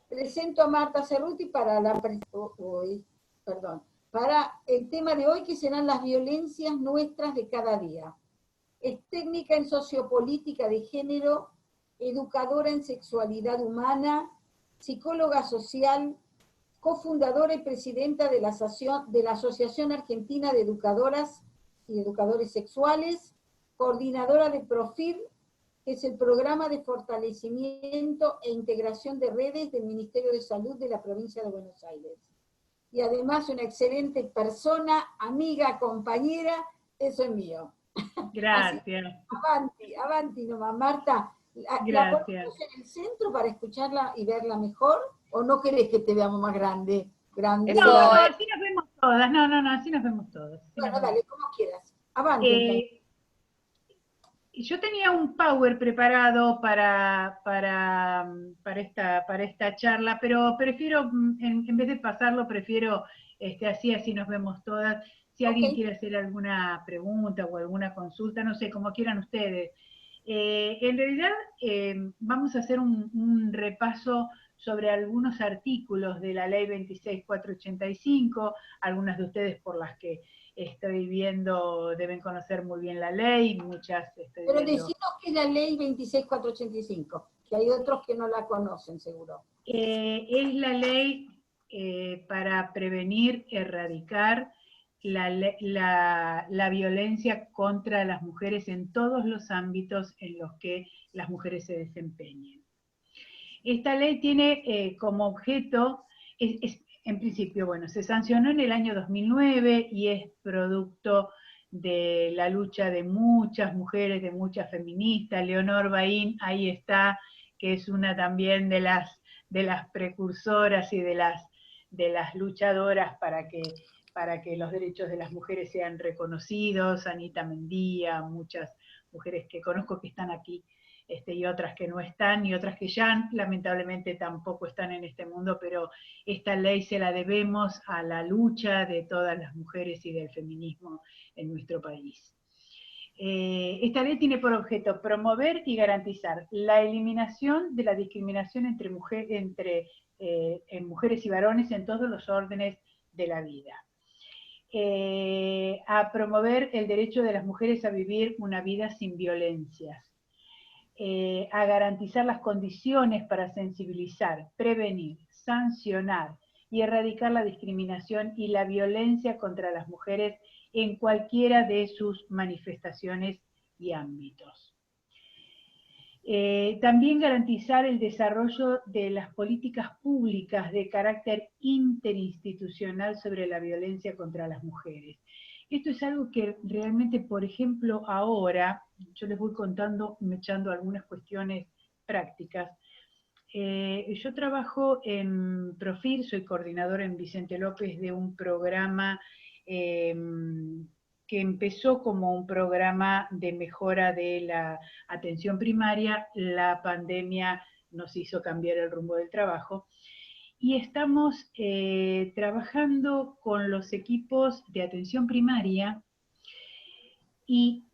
Presento a Marta Cerruti para el tema de hoy, que serán las violencias nuestras de cada día. Es técnica en sociopolítica de género, educadora en sexualidad humana, psicóloga social, cofundadora y presidenta de la Asociación Argentina de Educadoras y Educadores Sexuales, coordinadora de PROFIR, que es el programa de fortalecimiento e integración de redes del Ministerio de Salud de la provincia de Buenos Aires. Y además una excelente persona, amiga, compañera, eso es mío. Gracias. Así, avanti nomás, Marta. ¿La ponemos en el centro para escucharla y verla mejor? ¿O no querés que te veamos más grande? No, así nos vemos todas. No, así nos vemos todas. Bueno, dale, como quieras. Avanti. Yo tenía un power preparado para esta charla, pero prefiero, en vez de pasarlo, prefiero así nos vemos todas. Si alguien quiere hacer alguna pregunta o alguna consulta, no sé, como quieran ustedes. En realidad, vamos a hacer un repaso sobre algunos artículos de la ley 26485, algunas de ustedes por las que estoy viendo deben conocer muy bien la ley, muchas Pero decinos que es la ley 26485, que hay otros que no la conocen, seguro. Es la ley para prevenir, erradicar la violencia contra las mujeres en todos los ámbitos en los que las mujeres se desempeñen. Esta ley tiene como objeto, en principio, se sancionó en el año 2009 y es producto de la lucha de muchas mujeres, de muchas feministas. Leonor Bain, ahí está, que es una también de las precursoras y de las luchadoras para que los derechos de las mujeres sean reconocidos. Anita Mendía, muchas mujeres que conozco que están aquí, y otras que no están, y otras que ya lamentablemente tampoco están en este mundo, pero esta ley se la debemos a la lucha de todas las mujeres y del feminismo en nuestro país. Esta ley tiene por objeto promover y garantizar la eliminación de la discriminación entre mujeres y varones en todos los órdenes de la vida. A promover el derecho de las mujeres a vivir una vida sin violencias. A garantizar las condiciones para sensibilizar, prevenir, sancionar y erradicar la discriminación y la violencia contra las mujeres en cualquiera de sus manifestaciones y ámbitos. También garantizar el desarrollo de las políticas públicas de carácter interinstitucional sobre la violencia contra las mujeres. Esto es algo que realmente, por ejemplo, ahora, yo les voy contando, echando algunas cuestiones prácticas. Yo trabajo en PROFIR, soy coordinadora en Vicente López de un programa que empezó como un programa de mejora de la atención primaria. La pandemia nos hizo cambiar el rumbo del trabajo. Y estamos trabajando con los equipos de atención primaria y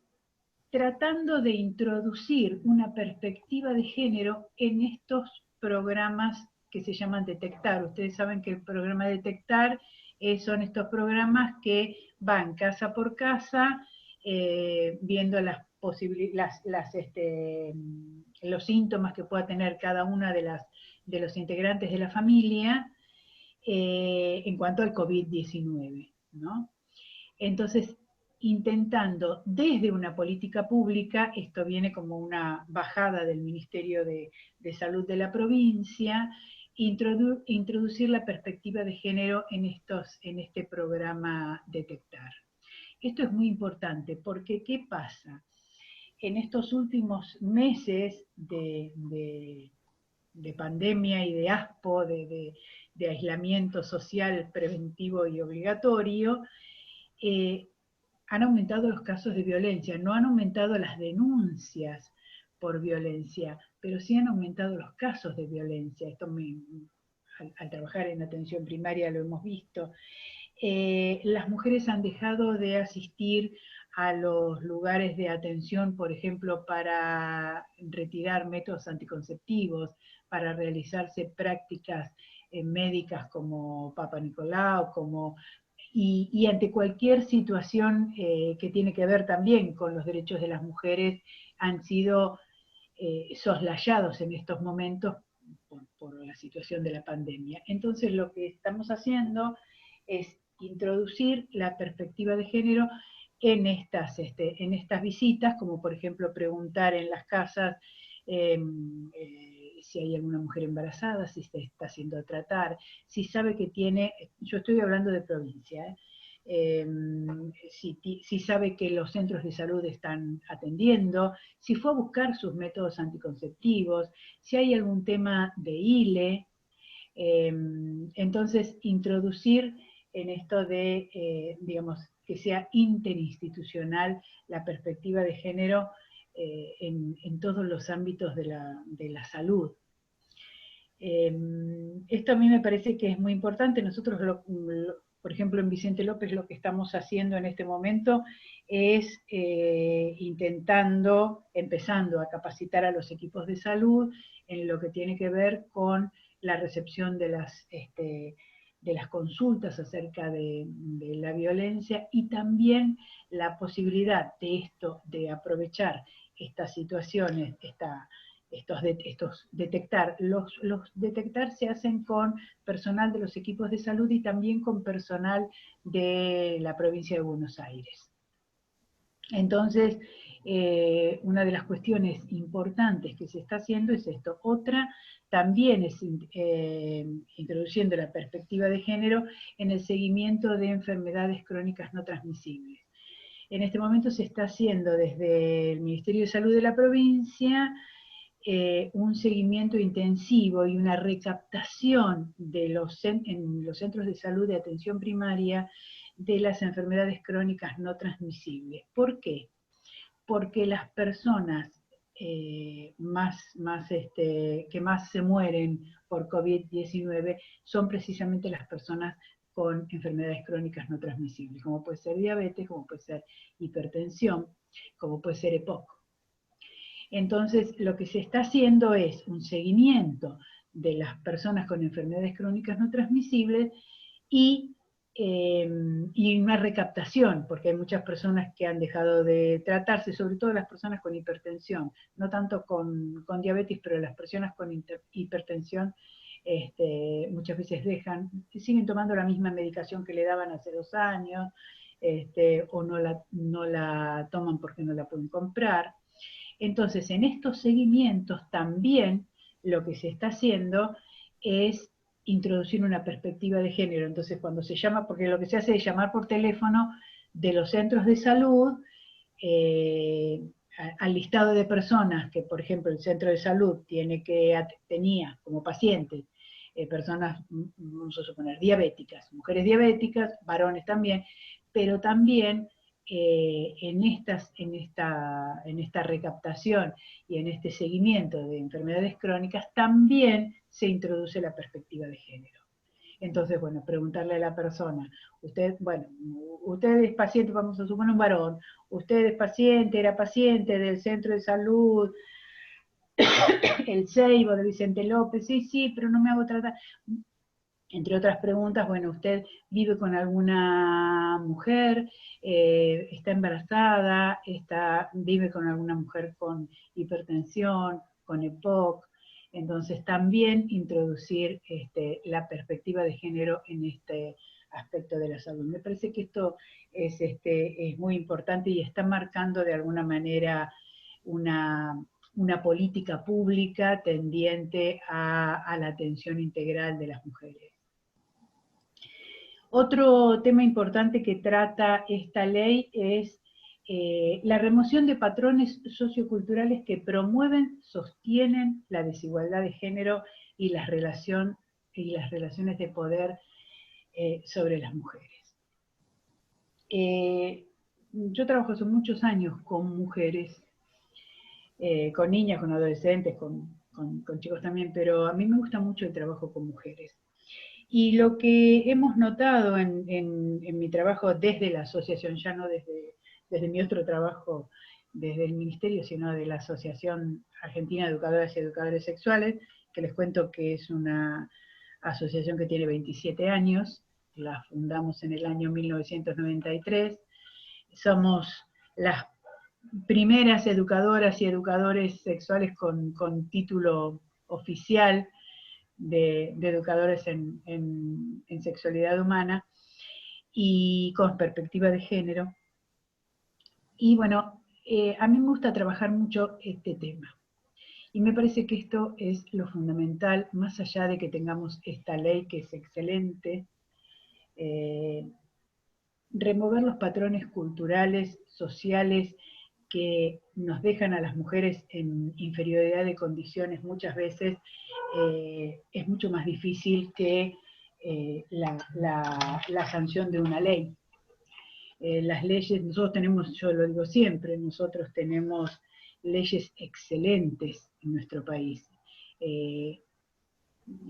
tratando de introducir una perspectiva de género en estos programas que se llaman Detectar. Ustedes saben que el programa Detectar son estos programas que van casa por casa viendo los síntomas que pueda tener cada una de los integrantes de la familia en cuanto al COVID-19, ¿no? Entonces, intentando desde una política pública, esto viene como una bajada del Ministerio de Salud de la provincia, introducir la perspectiva de género en este programa Detectar. Esto es muy importante porque ¿qué pasa? En estos últimos meses de pandemia y de ASPO, de aislamiento social preventivo y obligatorio, han aumentado los casos de violencia, no han aumentado las denuncias por violencia, pero sí han aumentado los casos de violencia. Esto al trabajar en atención primaria lo hemos visto. Las mujeres han dejado de asistir a los lugares de atención, por ejemplo, para retirar métodos anticonceptivos, para realizarse prácticas médicas como Papa Nicolau, y ante cualquier situación que tiene que ver también con los derechos de las mujeres, han sido soslayados en estos momentos por la situación de la pandemia. Entonces lo que estamos haciendo es introducir la perspectiva de género en estas visitas, como por ejemplo preguntar en las casas si hay alguna mujer embarazada, si se está haciendo tratar, si sabe que tiene, yo estoy hablando de provincia, si sabe que los centros de salud están atendiendo, si fue a buscar sus métodos anticonceptivos, si hay algún tema de ILE, entonces introducir en esto de, digamos, que sea interinstitucional la perspectiva de género en todos los ámbitos de la salud. Esto a mí me parece que es muy importante. Nosotros, por ejemplo, en Vicente López lo que estamos haciendo en este momento es empezando a capacitar a los equipos de salud en lo que tiene que ver con la recepción de las consultas acerca de la violencia, y también la posibilidad de aprovechar estas situaciones, detectar. Los detectar se hacen con personal de los equipos de salud y también con personal de la provincia de Buenos Aires. Entonces, una de las cuestiones importantes que se está haciendo es esto. Otra también es introduciendo la perspectiva de género en el seguimiento de enfermedades crónicas no transmisibles. En este momento se está haciendo desde el Ministerio de Salud de la provincia un seguimiento intensivo y una recaptación en los centros de salud de atención primaria de las enfermedades crónicas no transmisibles. ¿Por qué? Porque las personas que más se mueren por COVID-19 son precisamente las personas con enfermedades crónicas no transmisibles, como puede ser diabetes, como puede ser hipertensión, como puede ser EPOC. Entonces, lo que se está haciendo es un seguimiento de las personas con enfermedades crónicas no transmisibles y una recaptación, porque hay muchas personas que han dejado de tratarse, sobre todo las personas con hipertensión, no tanto con diabetes, pero las personas con hipertensión muchas veces siguen tomando la misma medicación que le daban hace 2 años, o no la toman porque no la pueden comprar. Entonces, en estos seguimientos también lo que se está haciendo es introducir una perspectiva de género. Entonces, cuando se llama, porque lo que se hace es llamar por teléfono de los centros de salud al listado de personas que, por ejemplo, el centro de salud tenía como pacientes personas, vamos a suponer, diabéticas, mujeres diabéticas, varones también, pero también en esta recaptación y en este seguimiento de enfermedades crónicas también se introduce la perspectiva de género. Entonces, bueno, preguntarle a la persona, usted es paciente, vamos a suponer un varón, usted es paciente, era paciente del centro de salud, el Seibo de Vicente López, sí, pero no me hago tratar. Entre otras preguntas, bueno, ¿usted vive con alguna mujer? ¿Está embarazada? ¿Vive con alguna mujer con hipertensión, con EPOC? Entonces también introducir la perspectiva de género en este aspecto de la salud. Me parece que esto es muy importante y está marcando de alguna manera una política pública tendiente a la atención integral de las mujeres. Otro tema importante que trata esta ley es la remoción de patrones socioculturales que promueven, sostienen la desigualdad de género y las relaciones de poder sobre las mujeres. Yo trabajo hace muchos años con mujeres, con niñas, con adolescentes, con chicos también, pero a mí me gusta mucho el trabajo con mujeres. Y lo que hemos notado en mi trabajo desde la asociación, ya no desde mi otro trabajo desde el ministerio, sino de la Asociación Argentina de Educadoras y Educadores Sexuales, que les cuento que es una asociación que tiene 27 años, la fundamos en el año 1993, somos las primeras educadoras y educadores sexuales con título oficial de educadores en sexualidad humana y con perspectiva de género. Y bueno, a mí me gusta trabajar mucho este tema. Y me parece que esto es lo fundamental, más allá de que tengamos esta ley que es excelente, remover los patrones culturales, sociales, que nos dejan a las mujeres en inferioridad de condiciones muchas veces, es mucho más difícil que la sanción de una ley. Las leyes, nosotros tenemos, yo lo digo siempre, nosotros tenemos leyes excelentes en nuestro país.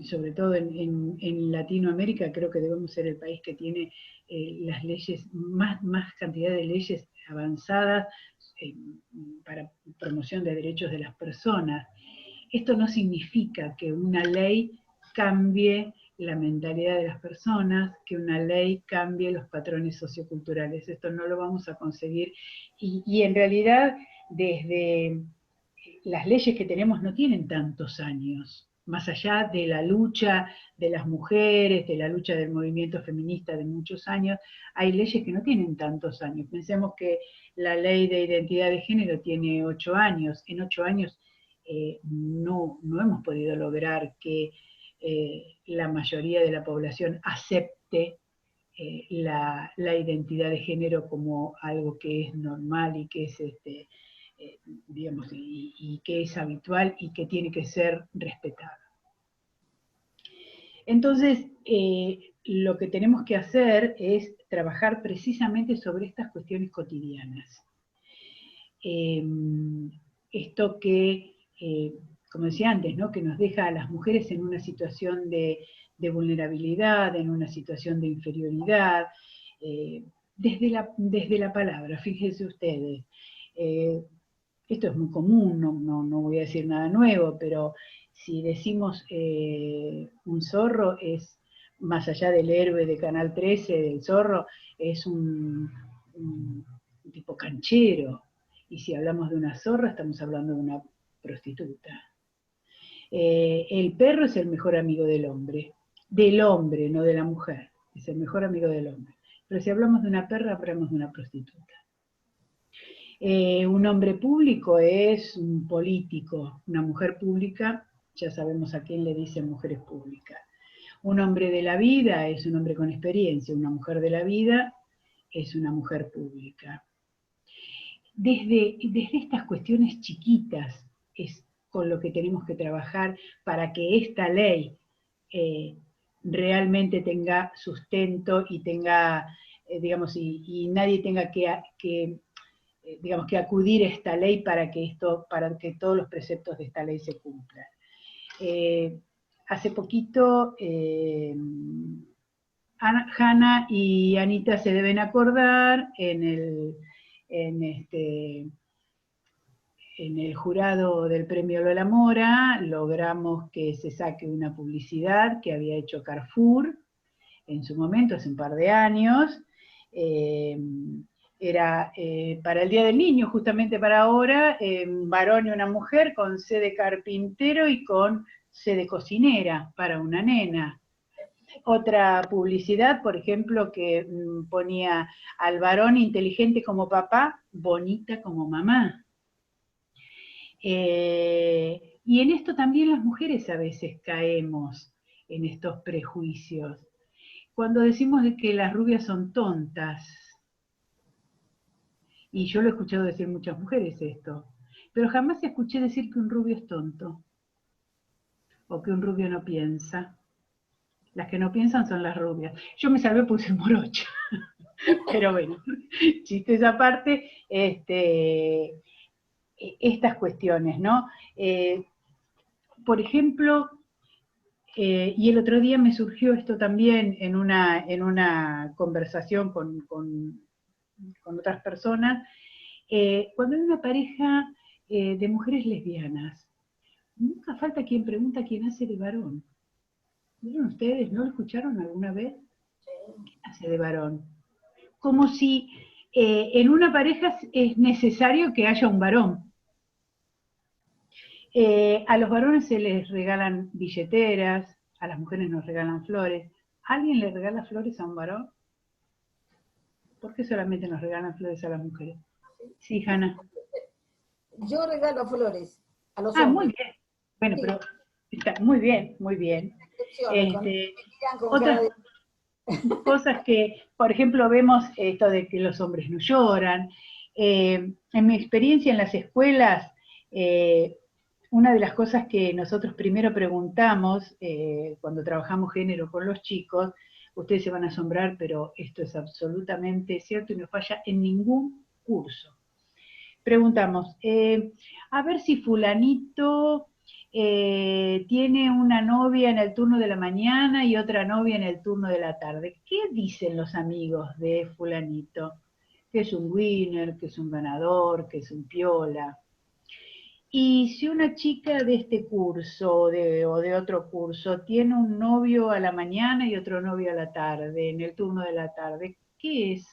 Sobre todo en Latinoamérica, creo que debemos ser el país que tiene las leyes, más cantidad de leyes avanzadas para promoción de derechos de las personas. Esto no significa que una ley cambie la mentalidad de las personas, que una ley cambie los patrones socioculturales. Esto no lo vamos a conseguir. Y en realidad, desde las leyes que tenemos no tienen tantos años, más allá de la lucha de las mujeres, de la lucha del movimiento feminista de muchos años, hay leyes que no tienen tantos años. Pensemos que la ley de identidad de género tiene 8 años. En 8 años no hemos podido lograr que la mayoría de la población acepte la identidad de género como algo que es normal y que es digamos, y que es habitual y que tiene que ser respetada. Entonces, lo que tenemos que hacer es trabajar precisamente sobre estas cuestiones cotidianas. Esto que, como decía antes, ¿no? Que nos deja a las mujeres en una situación de vulnerabilidad, en una situación de inferioridad, desde la palabra, fíjense ustedes. Esto es muy común, no voy a decir nada nuevo, pero si decimos un zorro, es, más allá del héroe de Canal 13, del zorro, es un tipo canchero. Y si hablamos de una zorra, estamos hablando de una prostituta. El perro es el mejor amigo del hombre, no de la mujer, es el mejor amigo del hombre. Pero si hablamos de una perra, hablamos de una prostituta. Un hombre público es un político, una mujer pública, ya sabemos a quién le dicen mujeres públicas. Un hombre de la vida es un hombre con experiencia, una mujer de la vida es una mujer pública. Desde estas cuestiones chiquitas es con lo que tenemos que trabajar para que esta ley realmente tenga sustento y tenga, digamos, y nadie tenga que acudir a esta ley para que todos los preceptos de esta ley se cumplan. Hace poquito, Hanna y Anita se deben acordar en el jurado del premio Lola Mora, logramos que se saque una publicidad que había hecho Carrefour en su momento, hace un par de años. Era para el Día del Niño, justamente para ahora, un varón y una mujer con C de carpintero y con C de cocinera para una nena. Otra publicidad, por ejemplo, que ponía al varón inteligente como papá, bonita como mamá. Y en esto también las mujeres a veces caemos en estos prejuicios. Cuando decimos que las rubias son tontas, y yo lo he escuchado decir muchas mujeres esto, pero jamás escuché decir que un rubio es tonto, o que un rubio no piensa. Las que no piensan son las rubias. Yo me salvé porque soy morocha, pero bueno, chistes aparte, estas cuestiones, ¿no? Por ejemplo, y el otro día me surgió esto también en una conversación con otras personas, cuando hay una pareja de mujeres lesbianas, Nunca falta quien pregunta quién hace de varón. ¿Vieron ustedes? ¿No lo escucharon alguna vez? ¿Quién hace de varón? Como si en una pareja es necesario que haya un varón. A los varones se les regalan billeteras, a las mujeres nos regalan flores. ¿Alguien le regala flores a un varón? ¿Por qué solamente nos regalan flores a las mujeres? Sí, Hanna. Yo regalo flores a los Ah, muy hombres. bien. Bueno, Sí, pero está muy bien, muy bien. excepciones, me Este, miran con cara otras de... cosas que, por ejemplo, vemos esto de que los hombres no lloran. En mi experiencia en las escuelas, eh, una de las cosas que nosotros primero preguntamos cuando trabajamos género con los chicos, ustedes se van a asombrar, pero esto es absolutamente cierto y no falla en ningún curso. Preguntamos, a ver si fulanito tiene una novia en el turno de la mañana y otra novia en el turno de la tarde. ¿Qué dicen los amigos de fulanito? Que es un winner, que es un ganador, que es un piola. Y si una chica de este curso o de otro curso tiene un novio a la mañana y otro novio a la tarde, en el turno de la tarde, ¿qué es?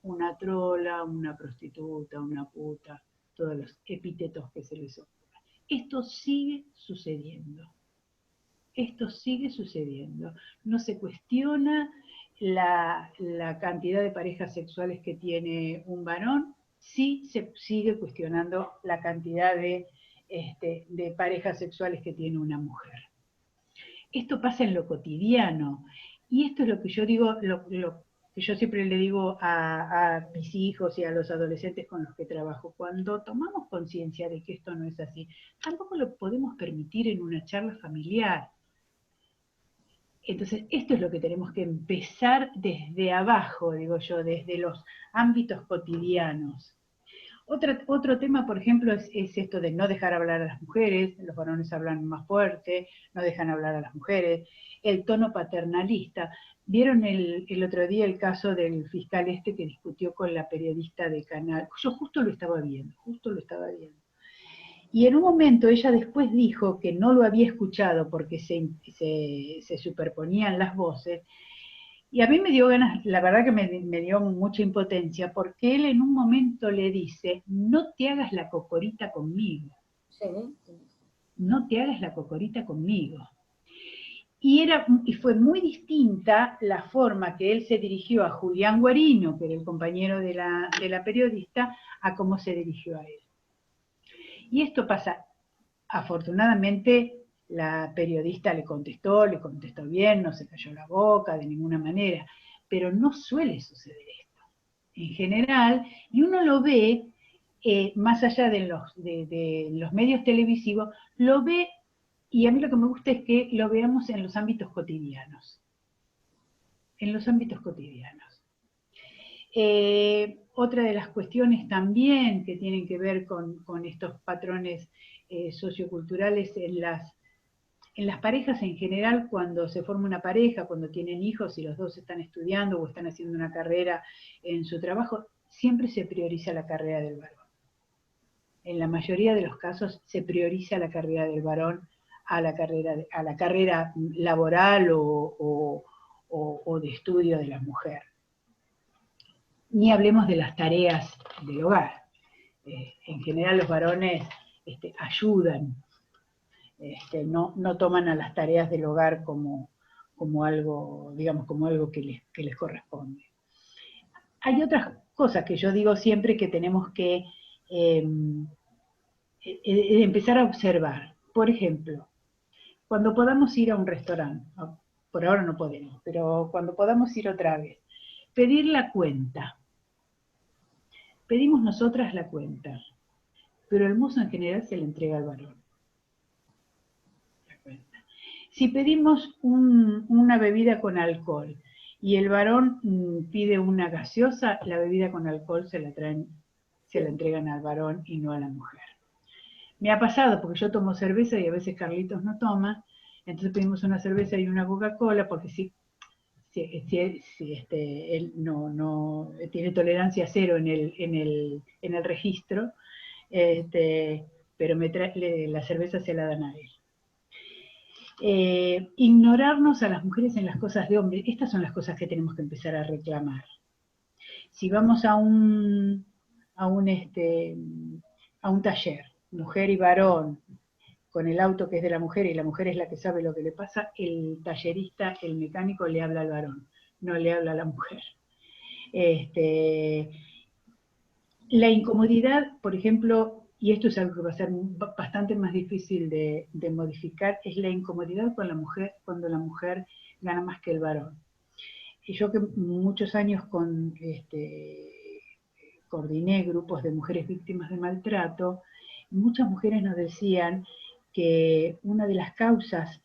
Una trola, una prostituta, una puta, todos los epítetos que se les ocurran. Esto sigue sucediendo. Esto sigue sucediendo. No se cuestiona la cantidad de parejas sexuales que tiene un varón, sí se sigue cuestionando la cantidad de parejas sexuales que tiene una mujer. Esto pasa en lo cotidiano. Y esto es lo que yo digo, lo que yo siempre le digo a mis hijos y a los adolescentes con los que trabajo. Cuando tomamos conciencia de que esto no es así, tampoco lo podemos permitir en una charla familiar. Entonces, esto es lo que tenemos que empezar desde abajo, digo yo, desde los ámbitos cotidianos. Otro tema, por ejemplo, es esto de no dejar hablar a las mujeres, los varones hablan más fuerte, no dejan hablar a las mujeres, el tono paternalista. ¿Vieron el otro día el caso del fiscal este que discutió con la periodista de Canal? Yo justo lo estaba viendo, justo lo estaba viendo. Y en un momento ella después dijo que no lo había escuchado porque se superponían las voces, y a mí me dio ganas, la verdad que me dio mucha impotencia, porque él en un momento le dice, no te hagas la cocorita conmigo, Sí. no te hagas la cocorita conmigo. Y fue muy distinta la forma que él se dirigió a Julián Guarino, que era el compañero de la periodista, a cómo se dirigió a él. Y esto pasa, afortunadamente la periodista le contestó bien, no se cayó la boca de ninguna manera, pero no suele suceder esto en general, y uno lo ve, más allá de los medios televisivos, lo ve, y a mí lo que me gusta es que lo veamos en los ámbitos cotidianos, en los ámbitos cotidianos. Otra de las cuestiones también que tienen que ver con estos patrones socioculturales en las parejas en general, cuando se forma una pareja, cuando tienen hijos y los dos están estudiando o están haciendo una carrera en su trabajo, siempre se prioriza la carrera del varón. En la mayoría de los casos se prioriza la carrera del varón a la carrera laboral o de estudio de la mujer. Ni hablemos de las tareas del hogar. En general los varones ayudan, no toman a las tareas del hogar como algo, digamos, como algo que les corresponde. Hay otras cosas que yo digo siempre que tenemos que empezar a observar. Por ejemplo, cuando podamos ir a un restaurante, por ahora no podemos, pero cuando podamos ir otra vez, pedir la cuenta. Pedimos nosotras la cuenta, pero el mozo en general se le entrega al varón. La cuenta. Si pedimos una bebida con alcohol y el varón pide una gaseosa, la bebida con alcohol se la entregan al varón y no a la mujer. Me ha pasado porque yo tomo cerveza y a veces Carlitos no toma, entonces pedimos una cerveza y una Coca-Cola porque si él no tiene tolerancia cero en el registro, pero la cerveza se la dan a él. Ignorarnos a las mujeres en las cosas de hombres, estas son las cosas que tenemos que empezar a reclamar. Si vamos a un taller, mujer y varón, con el auto que es de la mujer y la mujer es la que sabe lo que le pasa, el tallerista, el mecánico le habla al varón, no le habla a la mujer. La incomodidad, por ejemplo, y esto es algo que va a ser bastante más difícil de modificar, es la incomodidad con la mujer, cuando la mujer gana más que el varón. Y yo que muchos años coordiné grupos de mujeres víctimas de maltrato, muchas mujeres nos decían que una de las causas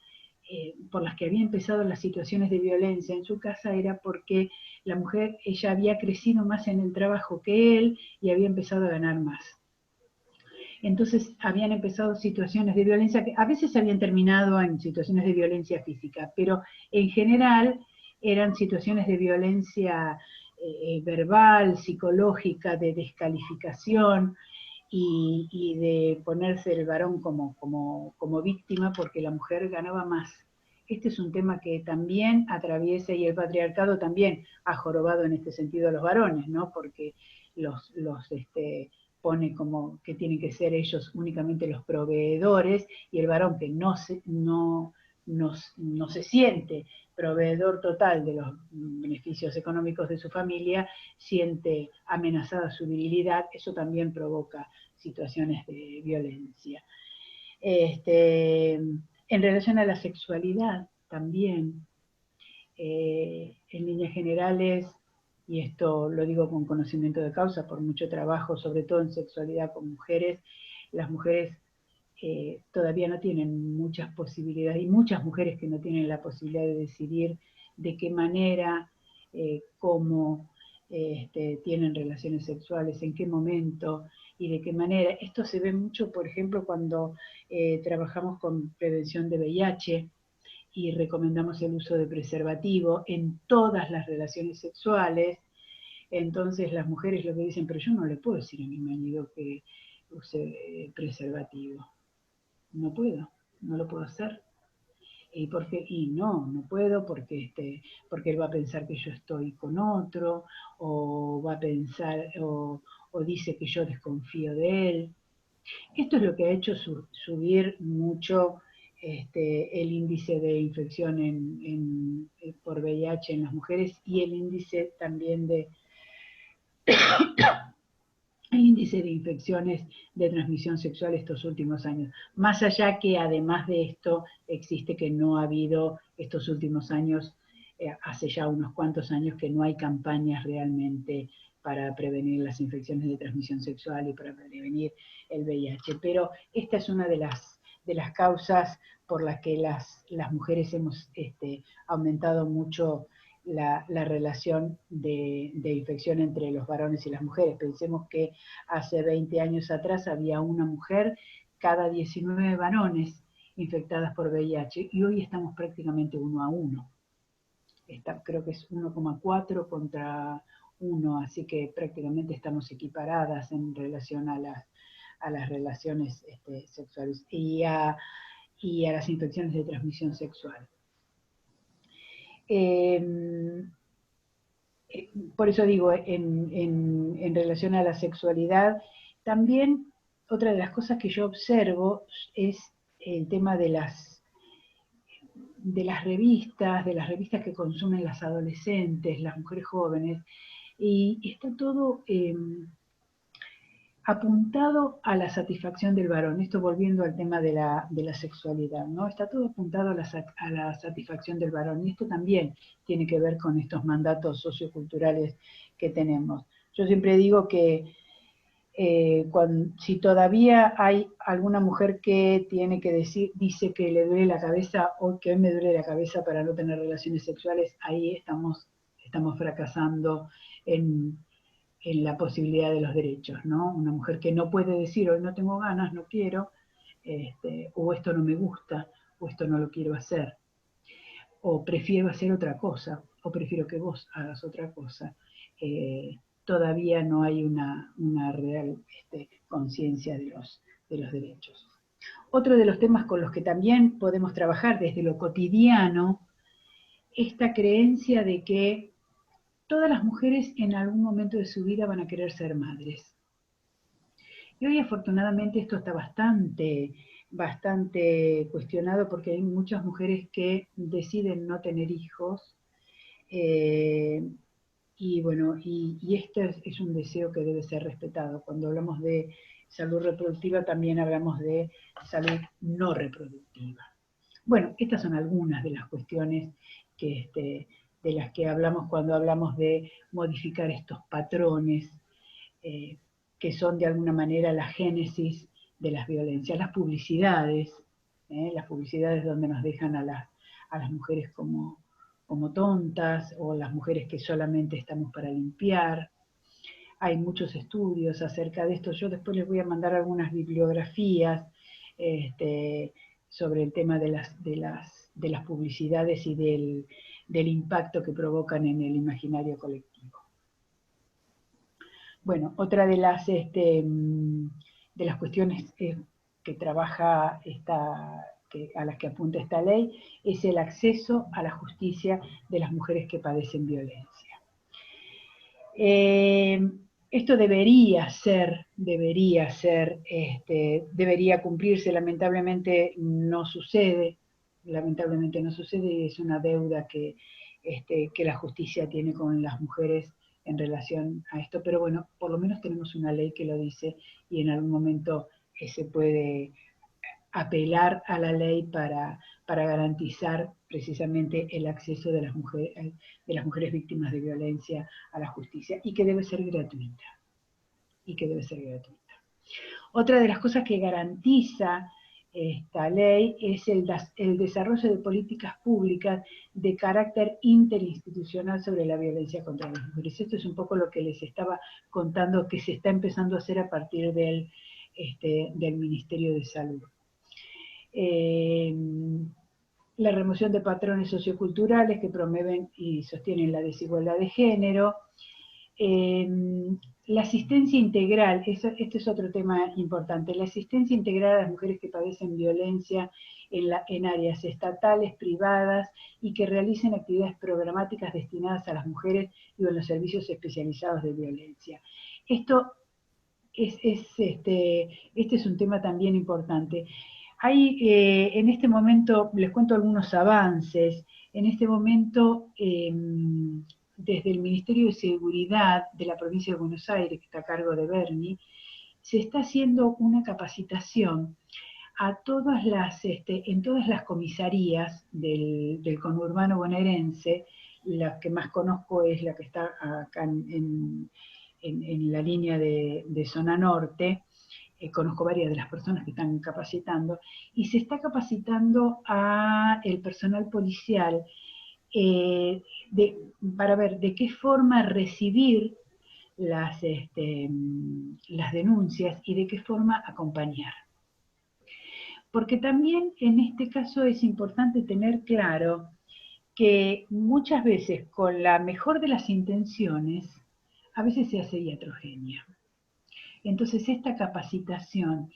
por las que había empezado las situaciones de violencia en su casa era porque la mujer, ella había crecido más en el trabajo que él y había empezado a ganar más. Entonces habían empezado situaciones de violencia que a veces habían terminado en situaciones de violencia física, pero en general eran situaciones de violencia verbal, psicológica, de descalificación y de ponerse el varón como víctima porque la mujer ganaba más. Este es un tema que también atraviesa, y el patriarcado también ha jorobado en este sentido a los varones, ¿no? Porque los pone como que tienen que ser ellos únicamente los proveedores, y el varón que no se siente proveedor total de los beneficios económicos de su familia, siente amenazada su virilidad, eso también provoca situaciones de violencia. En relación a la sexualidad también, en líneas generales, y esto lo digo con conocimiento de causa por mucho trabajo, sobre todo en sexualidad con mujeres, las mujeres todavía no tienen muchas posibilidades, y muchas mujeres que no tienen la posibilidad de decidir de qué manera, cómo tienen relaciones sexuales, en qué momento y de qué manera. Esto se ve mucho, por ejemplo, cuando trabajamos con prevención de VIH y recomendamos el uso de preservativo en todas las relaciones sexuales. Entonces las mujeres lo que dicen, pero yo no le puedo decir a mi marido que use preservativo. No puedo, no lo puedo hacer. ¿Y por qué? Y no puedo porque él va a pensar que yo estoy con otro, o va a pensar, o dice que yo desconfío de él. Esto es lo que ha hecho subir mucho el índice de infección por VIH en las mujeres, y el índice también el índice de infecciones de transmisión sexual estos últimos años. Más allá que además de esto existe que no ha habido estos últimos años, hace ya unos cuantos años que no hay campañas realmente para prevenir las infecciones de transmisión sexual y para prevenir el VIH. Pero esta es una de las causas por las que las mujeres hemos aumentado mucho la relación de infección entre los varones y las mujeres. Pensemos que hace 20 años atrás había una mujer cada 19 varones infectadas por VIH, y hoy estamos prácticamente 1 a 1. Creo que es 1,4 contra 1, así que prácticamente estamos equiparadas en relación a las relaciones sexuales y a las infecciones de transmisión sexual. Por eso digo, en relación a la sexualidad, también otra de las cosas que yo observo es el tema de las revistas que consumen las adolescentes, las mujeres jóvenes, y está todo apuntado a la satisfacción del varón. Esto volviendo al tema de la sexualidad, ¿no? Está todo apuntado a la satisfacción del varón, y esto también tiene que ver con estos mandatos socioculturales que tenemos. Yo siempre digo que si todavía hay alguna mujer que dice que le duele la cabeza, o que hoy me duele la cabeza para no tener relaciones sexuales, ahí estamos fracasando en la posibilidad de los derechos, ¿no? Una mujer que no puede decir, hoy no tengo ganas, no quiero, o esto no me gusta, o esto no lo quiero hacer, o prefiero hacer otra cosa, o prefiero que vos hagas otra cosa. Todavía no hay una real conciencia de de los derechos. Otro de los temas con los que también podemos trabajar desde lo cotidiano, esta creencia de que todas las mujeres en algún momento de su vida van a querer ser madres. Y hoy afortunadamente esto está bastante cuestionado porque hay muchas mujeres que deciden no tener hijos. Y bueno, y este es un deseo que debe ser respetado. Cuando hablamos de salud reproductiva también hablamos de salud no reproductiva. Bueno, estas son algunas de las cuestiones de las que hablamos cuando hablamos de modificar estos patrones que son de alguna manera la génesis de las violencias. Las publicidades donde nos dejan a las mujeres como tontas, o las mujeres que solamente estamos para limpiar. Hay muchos estudios acerca de esto. Yo después les voy a mandar algunas bibliografías sobre el tema de las publicidades y del impacto que provocan en el imaginario colectivo. Bueno, otra de las cuestiones que trabaja a las que apunta esta ley es el acceso a la justicia de las mujeres que padecen violencia. Esto debería cumplirse, lamentablemente no sucede y es una deuda que la justicia tiene con las mujeres en relación a esto, pero bueno, por lo menos tenemos una ley que lo dice y en algún momento se puede apelar a la ley para garantizar precisamente el acceso de las mujeres víctimas de violencia a la justicia, y que debe ser gratuita. Otra de las cosas que garantiza esta ley es el desarrollo de políticas públicas de carácter interinstitucional sobre la violencia contra las mujeres. Esto es un poco lo que les estaba contando que se está empezando a hacer a partir del Ministerio de Salud. La remoción de patrones socioculturales que promueven y sostienen la desigualdad de género. La asistencia integral, este es otro tema importante, la asistencia integral a las mujeres que padecen violencia en áreas estatales, privadas, y que realicen actividades programáticas destinadas a las mujeres y a los servicios especializados de violencia. Este es un tema también importante. Hay, en este momento, les cuento algunos avances. En este momento, desde el Ministerio de Seguridad de la provincia de Buenos Aires, que está a cargo de Berni, se está haciendo una capacitación a en todas las comisarías del conurbano bonaerense. La que más conozco es la que está acá en la línea de zona norte. Conozco varias de las personas que están capacitando, y se está capacitando a el personal policial para ver de qué forma recibir las denuncias y de qué forma acompañar. Porque también en este caso es importante tener claro que muchas veces con la mejor de las intenciones, a veces se hace iatrogenia. Entonces esta capacitación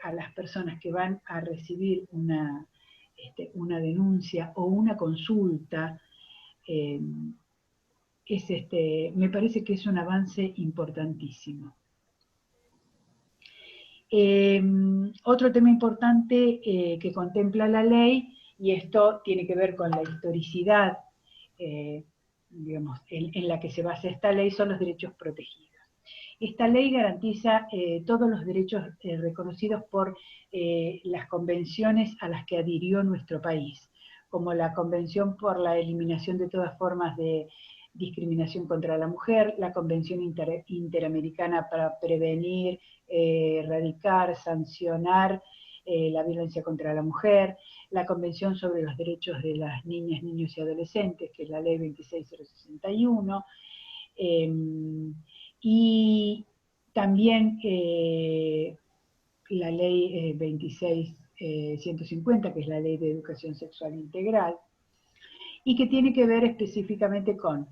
a las personas que van a recibir una denuncia o una consulta, me parece que es un avance importantísimo. Otro tema importante que contempla la ley, y esto tiene que ver con la historicidad digamos, en la que se basa esta ley, son los derechos protegidos. Esta ley garantiza todos los derechos reconocidos por las convenciones a las que adhirió nuestro país, como la Convención por la Eliminación de todas formas de discriminación contra la mujer, la Convención Interamericana para prevenir, erradicar, sancionar la violencia contra la mujer, la Convención sobre los Derechos de las Niñas, Niños y Adolescentes, que es la Ley 26061, y también la Ley 26150, que es la Ley de Educación Sexual Integral, y que tiene que ver específicamente con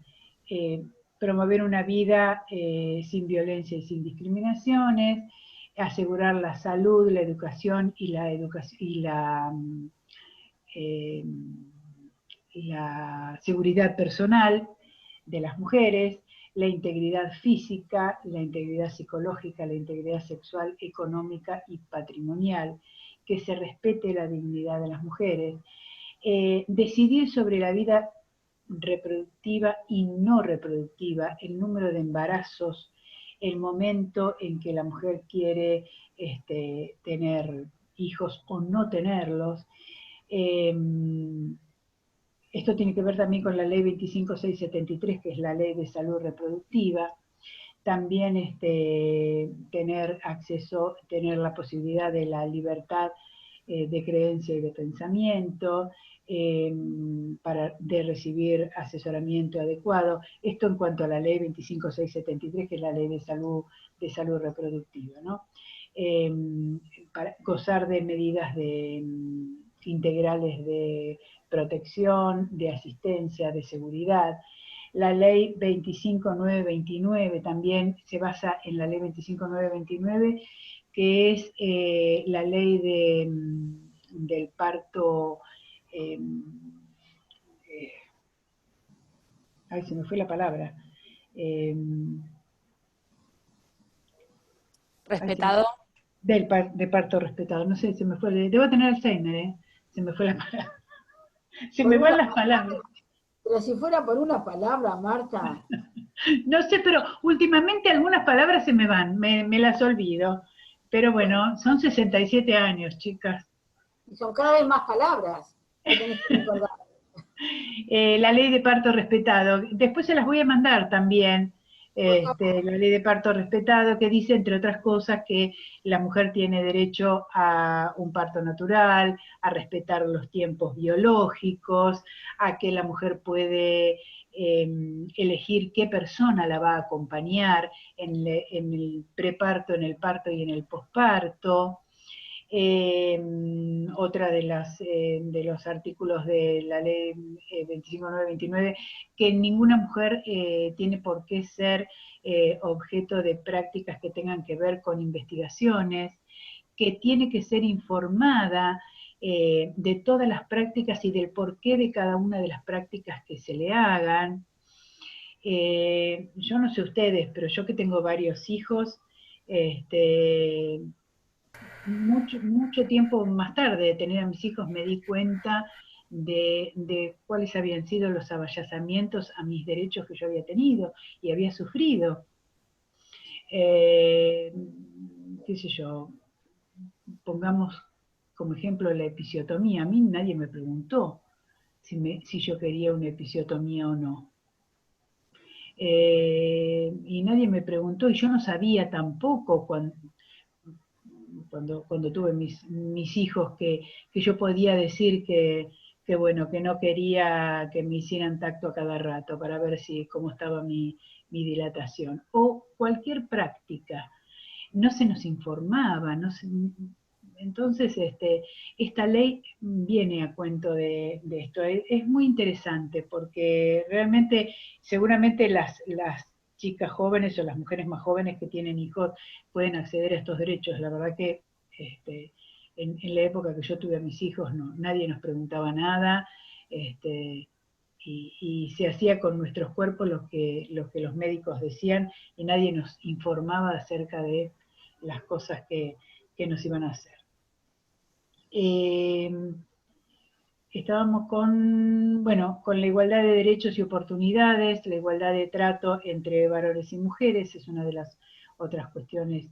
promover una vida sin violencia y sin discriminaciones, asegurar la salud, la educación y eh, la seguridad personal de las mujeres, la integridad física, la integridad psicológica, la integridad sexual, económica y patrimonial, que se respete la dignidad de las mujeres, decidir sobre la vida reproductiva y no reproductiva, el número de embarazos, el momento en que la mujer quiere tener hijos o no tenerlos. Esto tiene que ver también con la ley 25673, que es la ley de salud reproductiva. También tener acceso, tener la posibilidad de la libertad de creencia y de pensamiento, de recibir asesoramiento adecuado. Esto en cuanto a la ley 25673, que es la ley de salud reproductiva, ¿no? Para gozar de medidas integrales de protección, de asistencia, de seguridad. La ley 25929 también se basa en la ley 25929, que es la ley del parto, ay, se me fue la palabra. Respetado. De parto respetado, no sé, se me fue, debo tener Alzheimer, se me fue la palabra. Se me van las palabras. Pero si fuera por una palabra, Marta. No sé, pero últimamente algunas palabras se me van, me las olvido. Pero bueno, son 67 años, chicas. Y son cada vez más palabras que tenés que recordar. La ley de parto respetado. Después se las voy a mandar también. La ley de parto respetado, que dice, entre otras cosas, que la mujer tiene derecho a un parto natural, a respetar los tiempos biológicos, a que la mujer puede elegir qué persona la va a acompañar en el preparto, en el parto y en el posparto. Otra de los artículos de la ley 25929, que ninguna mujer tiene por qué ser objeto de prácticas que tengan que ver con investigaciones, que tiene que ser informada de todas las prácticas y del porqué de cada una de las prácticas que se le hagan. Yo no sé ustedes, pero yo que tengo varios hijos, mucho tiempo más tarde de tener a mis hijos me di cuenta de cuáles habían sido los avallazamientos a mis derechos que yo había tenido y había sufrido. Qué sé yo, pongamos como ejemplo la episiotomía. A mí nadie me preguntó si yo quería una episiotomía o no. Y nadie me preguntó, y yo no sabía tampoco cuando tuve mis hijos, que yo podía decir que bueno, que no quería que me hicieran tacto a cada rato para ver cómo estaba mi dilatación. O cualquier práctica. No se nos informaba, entonces esta ley viene a cuento de esto. Es muy interesante porque realmente, seguramente las chicas jóvenes o las mujeres más jóvenes que tienen hijos pueden acceder a estos derechos. La verdad que en la época que yo tuve a mis hijos nadie nos preguntaba nada, y se hacía con nuestros cuerpos lo que los médicos decían, y nadie nos informaba acerca de las cosas que nos iban a hacer. Estábamos con la igualdad de derechos y oportunidades, la igualdad de trato entre varones y mujeres, es una de las otras cuestiones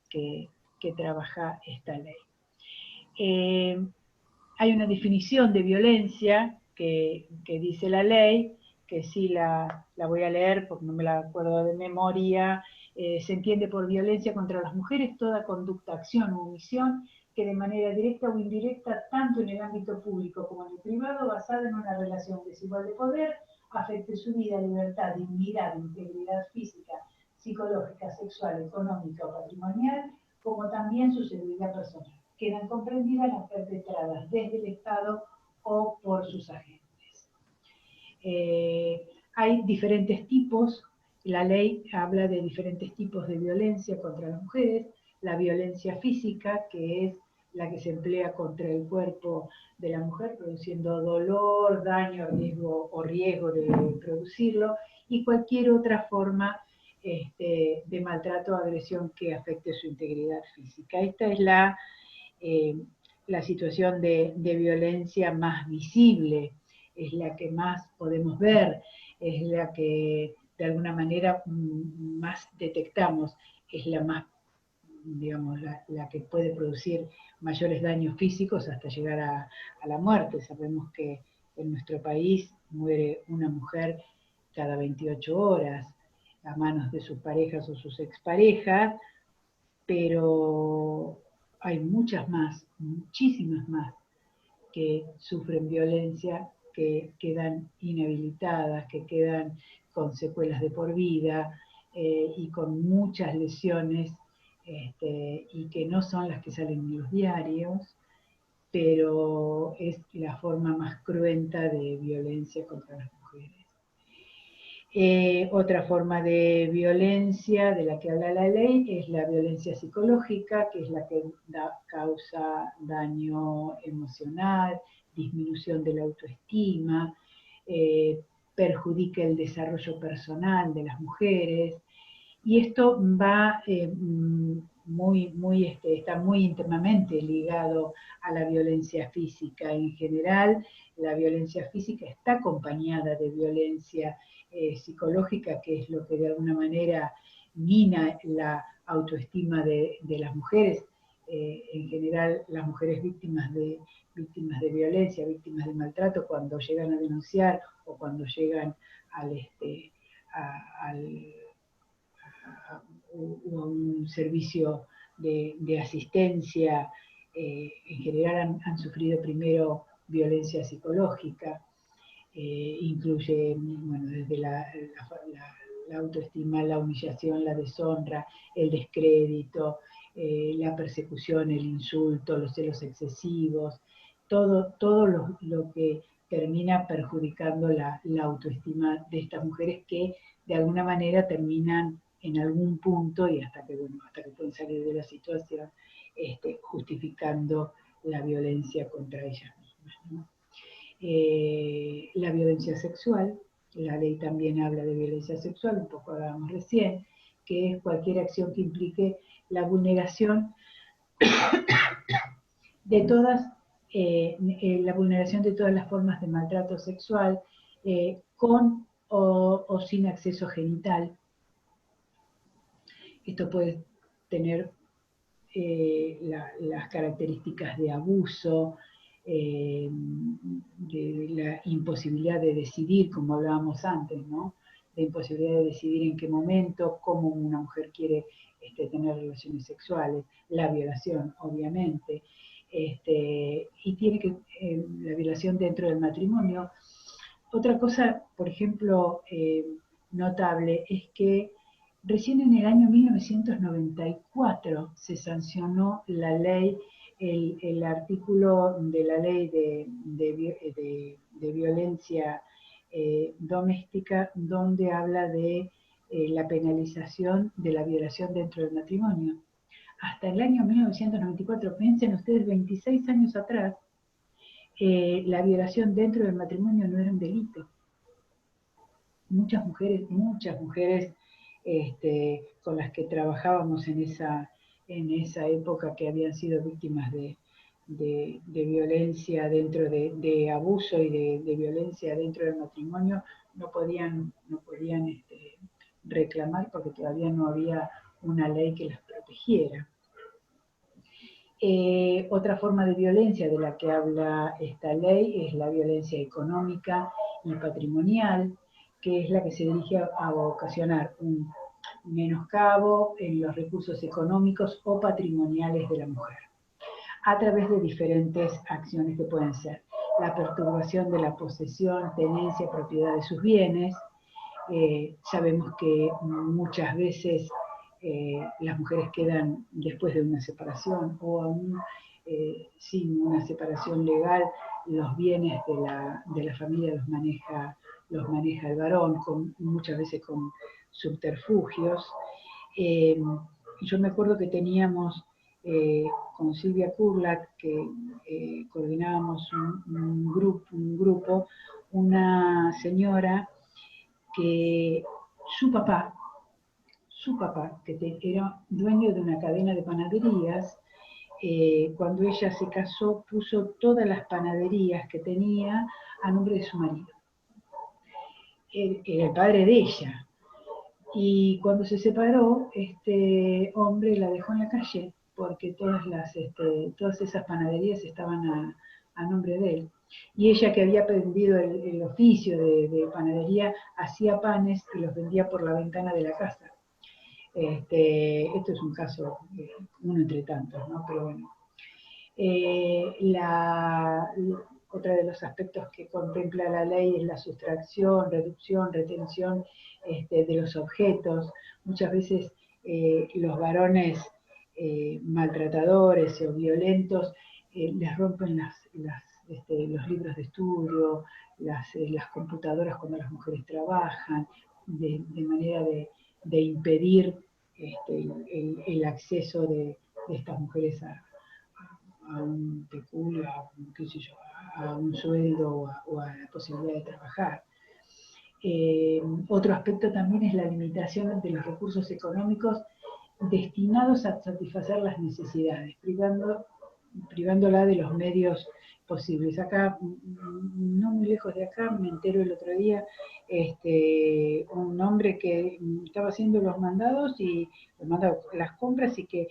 que trabaja esta ley. Hay una definición de violencia que dice la ley, que sí la voy a leer porque no me la acuerdo de memoria. Se entiende por violencia contra las mujeres toda conducta, acción o omisión que de manera directa o indirecta, tanto en el ámbito público como en el privado, basada en una relación desigual de poder, afecte su vida, libertad, dignidad, integridad física, psicológica, sexual, económica o patrimonial, como también su seguridad personal. Quedan comprendidas las perpetradas desde el Estado o por sus agentes. Hay diferentes tipos, la ley habla de diferentes tipos de violencia contra las mujeres. la violencia física, que es la que se emplea contra el cuerpo de la mujer, produciendo dolor, daño, riesgo de producirlo, y cualquier otra forma de maltrato o agresión que afecte su integridad física. Esta es la situación de violencia más visible, es la que más podemos ver, es la que de alguna manera más detectamos, es la más, digamos, la que puede producir mayores daños físicos hasta llegar a la muerte. Sabemos que en nuestro país muere una mujer cada 28 horas a manos de sus parejas o sus exparejas, pero hay muchas más, muchísimas más, que sufren violencia, que quedan inhabilitadas, que quedan con secuelas de por vida y con muchas lesiones y que no son las que salen en los diarios, pero es la forma más cruenta de violencia contra las mujeres. Otra forma de violencia de la que habla la ley es la violencia psicológica, que es la que causa daño emocional, disminución de la autoestima, perjudica el desarrollo personal de las mujeres, y esto va está muy íntimamente ligado a la violencia física. En general, la violencia física está acompañada de violencia psicológica, que es lo que de alguna manera mina la autoestima de las mujeres. En general, las mujeres víctimas de violencia, víctimas de maltrato, cuando llegan a denunciar o cuando llegan al un servicio de asistencia, en general han sufrido primero violencia psicológica, incluye desde la autoestima, la humillación, la deshonra, el descrédito, la persecución, el insulto, los celos excesivos, todo lo que termina perjudicando la autoestima de estas mujeres, que de alguna manera terminan en algún punto, y hasta que pueden salir de la situación, justificando la violencia contra ellas mismas, ¿no? La violencia sexual, la ley también habla de violencia sexual, un poco hablábamos recién, que es cualquier acción que implique la vulneración de todas las formas de maltrato sexual, con o sin acceso genital. Esto puede tener las características de abuso, de la imposibilidad de decidir, como hablábamos antes, ¿no? La imposibilidad de decidir en qué momento, cómo una mujer quiere tener relaciones sexuales, la violación, obviamente, y tiene que la violación dentro del matrimonio. Otra cosa, por ejemplo, notable, es que recién en el año 1994 se sancionó la ley, el artículo de la ley de violencia doméstica, donde habla de la penalización de la violación dentro del matrimonio. Hasta el año 1994, piensen ustedes, 26 años atrás, la violación dentro del matrimonio no era un delito. Muchas mujeres con las que trabajábamos en esa época, que habían sido víctimas de violencia dentro de abuso y de violencia dentro del matrimonio, no podían reclamar, porque todavía no había una ley que las protegiera. Otra forma de violencia de la que habla esta ley es la violencia económica y patrimonial, que es la que se dirige a ocasionar un menoscabo en los recursos económicos o patrimoniales de la mujer, a través de diferentes acciones que pueden ser la perturbación de la posesión, tenencia, propiedad de sus bienes. Sabemos que muchas veces las mujeres quedan, después de una separación o aún sin una separación legal, los bienes de la familia los maneja el varón, muchas veces con subterfugios. yo me acuerdo que teníamos con Silvia Kurlak, que coordinábamos un grupo, una señora que su papá, que era dueño de una cadena de panaderías, cuando ella se casó, puso todas las panaderías que tenía a nombre de su marido. Era el padre de ella. Y cuando se separó, este hombre la dejó en la calle, porque todas esas panaderías estaban a nombre de él. Y ella, que había aprendido el oficio de panadería, hacía panes y los vendía por la ventana de la casa. Esto es un caso, uno entre tantos, ¿no? Pero bueno. Otra de los aspectos que contempla la ley es la sustracción, reducción, retención de los objetos. Muchas veces los varones maltratadores o violentos les rompen los libros de estudio, las computadoras cuando las mujeres trabajan, de manera de impedir el acceso de estas mujeres a un peculio, qué sé yo, a un sueldo o a la posibilidad de trabajar. Otro aspecto también es la limitación de los recursos económicos destinados a satisfacer las necesidades, privándola de los medios posibles. Acá, no muy lejos de acá, me entero el otro día, un hombre que estaba haciendo los mandados y las compras y que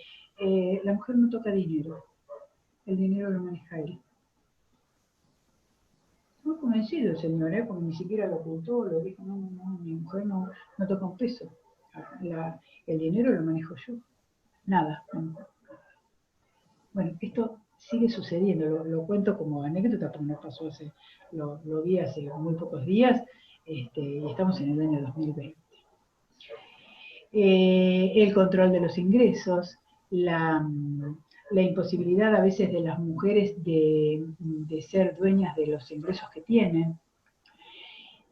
la mujer no toca dinero. El dinero lo maneja él. Muy convencido el señor, porque ni siquiera lo ocultó, lo dijo, no, mi mujer no toca un peso. El dinero lo manejo yo. Nada. Bueno, esto sigue sucediendo, lo cuento como anécdota, porque no pasó lo vi hace muy pocos días, y estamos en el año 2020. El control de los ingresos, la imposibilidad a veces de las mujeres de ser dueñas de los ingresos que tienen.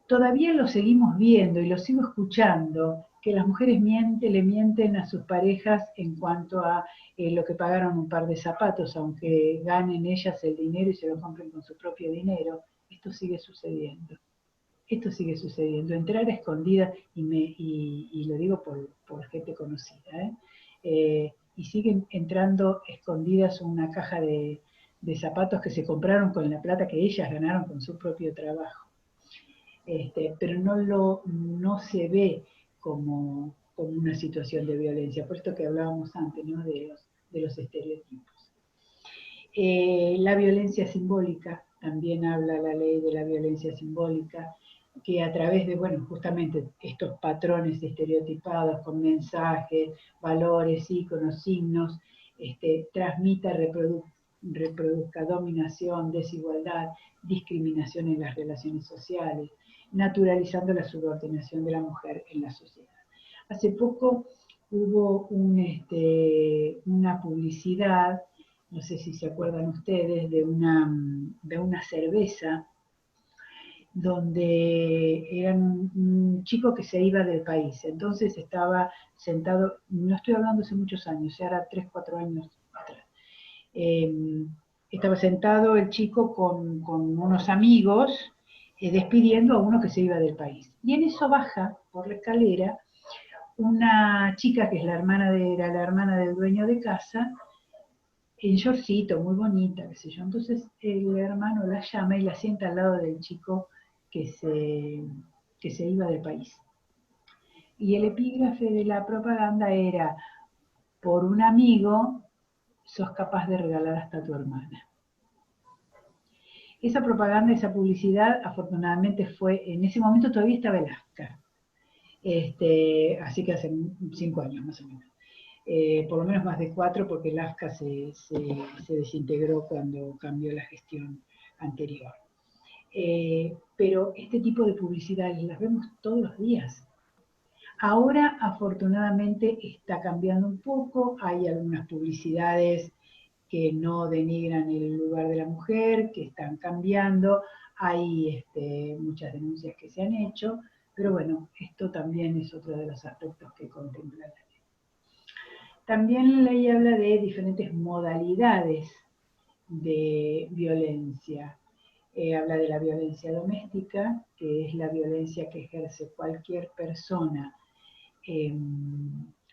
Todavía lo seguimos viendo y lo sigo escuchando, que las mujeres le mienten a sus parejas en cuanto a lo que pagaron un par de zapatos, aunque ganen ellas el dinero y se lo compren con su propio dinero. Esto sigue sucediendo. Esto sigue sucediendo. Entrar a escondidas, y lo digo por gente conocida, y siguen entrando escondidas una caja de zapatos que se compraron con la plata que ellas ganaron con su propio trabajo. Pero no se ve como una situación de violencia, por esto que hablábamos antes, ¿no? de los estereotipos. La violencia simbólica, también habla la ley de la violencia simbólica, que a través de, bueno, justamente estos patrones estereotipados con mensajes, valores, íconos, signos, transmita, reproduzca dominación, desigualdad, discriminación en las relaciones sociales, naturalizando la subordinación de la mujer en la sociedad. Hace poco hubo una publicidad, no sé si se acuerdan ustedes, de una cerveza, donde era un chico que se iba del país. Entonces estaba sentado, no estoy hablando hace muchos años, era 3, 4 años atrás. Estaba sentado el chico con unos amigos, despidiendo a uno que se iba del país. Y en eso baja por la escalera una chica que era la hermana del dueño de casa, en shortcito, muy bonita, qué sé yo. Entonces el hermano la llama y la sienta al lado del chico que se iba del país. Y el epígrafe de la propaganda era: por un amigo sos capaz de regalar hasta tu hermana. Esa propaganda, esa publicidad, afortunadamente en ese momento todavía estaba el ASCA, así que hace 5 años más o menos. Por lo menos más de 4, porque el ASCA se desintegró cuando cambió la gestión anterior. Pero este tipo de publicidades las vemos todos los días. Ahora, afortunadamente, está cambiando un poco, hay algunas publicidades que no denigran el lugar de la mujer, que están cambiando, hay muchas denuncias que se han hecho, pero bueno, esto también es otro de los aspectos que contempla la ley. También la ley habla de diferentes modalidades de violencia. Habla de la violencia doméstica, que es la violencia que ejerce cualquier persona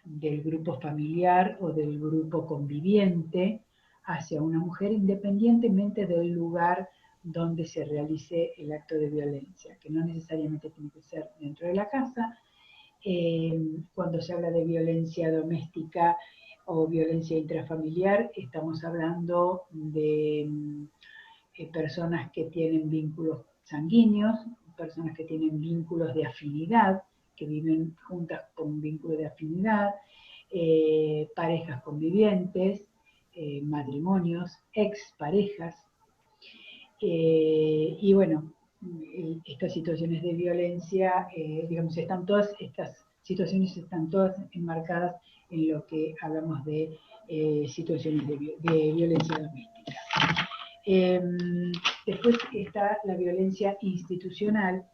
del grupo familiar o del grupo conviviente hacia una mujer, independientemente del lugar donde se realice el acto de violencia, que no necesariamente tiene que ser dentro de la casa. Cuando se habla de violencia doméstica o violencia intrafamiliar, estamos hablando de personas que tienen vínculos sanguíneos, personas que tienen vínculos de afinidad, que viven juntas con un vínculo de afinidad, parejas convivientes, matrimonios, exparejas, y bueno, estas situaciones de violencia, digamos, estas situaciones están todas enmarcadas en lo que hablamos de situaciones de violencia doméstica. Después está la violencia institucional,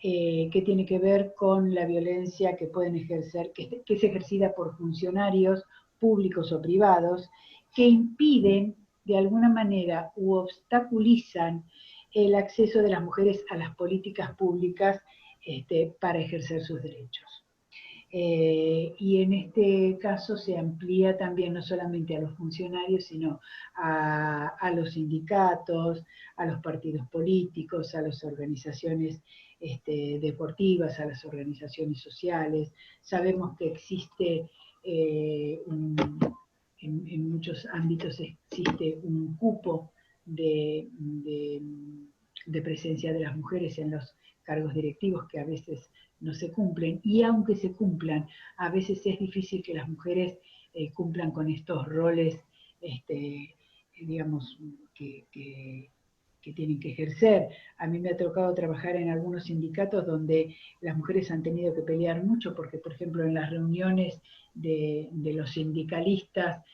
que tiene que ver con la violencia que pueden ejercer, que es ejercida por funcionarios públicos o privados, que impiden de alguna manera u obstaculizan el acceso de las mujeres a las políticas públicas para ejercer sus derechos. Y en este caso se amplía también no solamente a los funcionarios, sino a los sindicatos, a los partidos políticos, a las organizaciones deportivas, a las organizaciones sociales. Sabemos que existe, en muchos ámbitos existe un cupo de presencia de las mujeres en los cargos directivos que a veces no se cumplen, y aunque se cumplan, a veces es difícil que las mujeres cumplan con estos roles, digamos, que tienen que ejercer. A mí me ha tocado trabajar en algunos sindicatos donde las mujeres han tenido que pelear mucho, porque por ejemplo en las reuniones de los sindicalistas,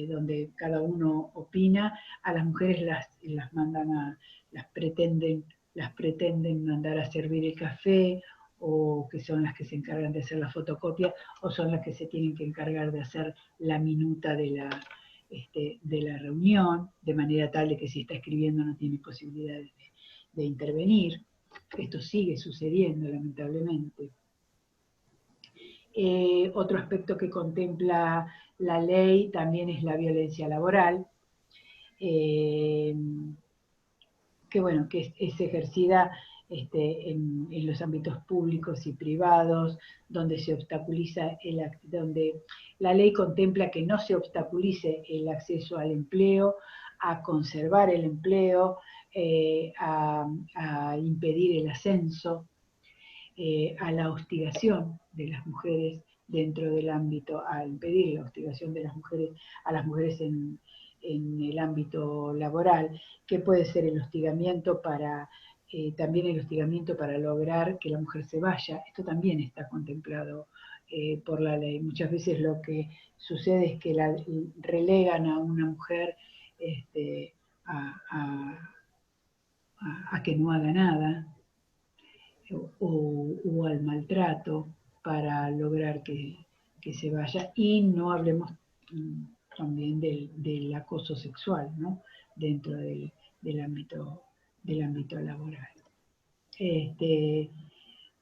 donde cada uno opina, a las mujeres las mandan las pretenden mandar a servir el café, o que son las que se encargan de hacer la fotocopia, o son las que se tienen que encargar de hacer la minuta de la reunión, de manera tal de que si está escribiendo no tiene posibilidades de intervenir. Esto sigue sucediendo, lamentablemente. Otro aspecto que contempla la ley también es la violencia laboral, que bueno, que es ejercida en los ámbitos públicos y privados, donde se obstaculiza donde la ley contempla que no se obstaculice el acceso al empleo, a conservar el empleo, a impedir el ascenso, a la hostigación de las mujeres dentro del ámbito, a impedir la hostigación de las mujeres, a las mujeres en el ámbito laboral, que puede ser el hostigamiento también el hostigamiento para lograr que la mujer se vaya. Esto también está contemplado por la ley. Muchas veces lo que sucede es que relegan a una mujer a que no haga nada, o al maltrato para lograr que se vaya, y no hablemos también del acoso sexual, ¿no? Dentro del ámbito laboral. Que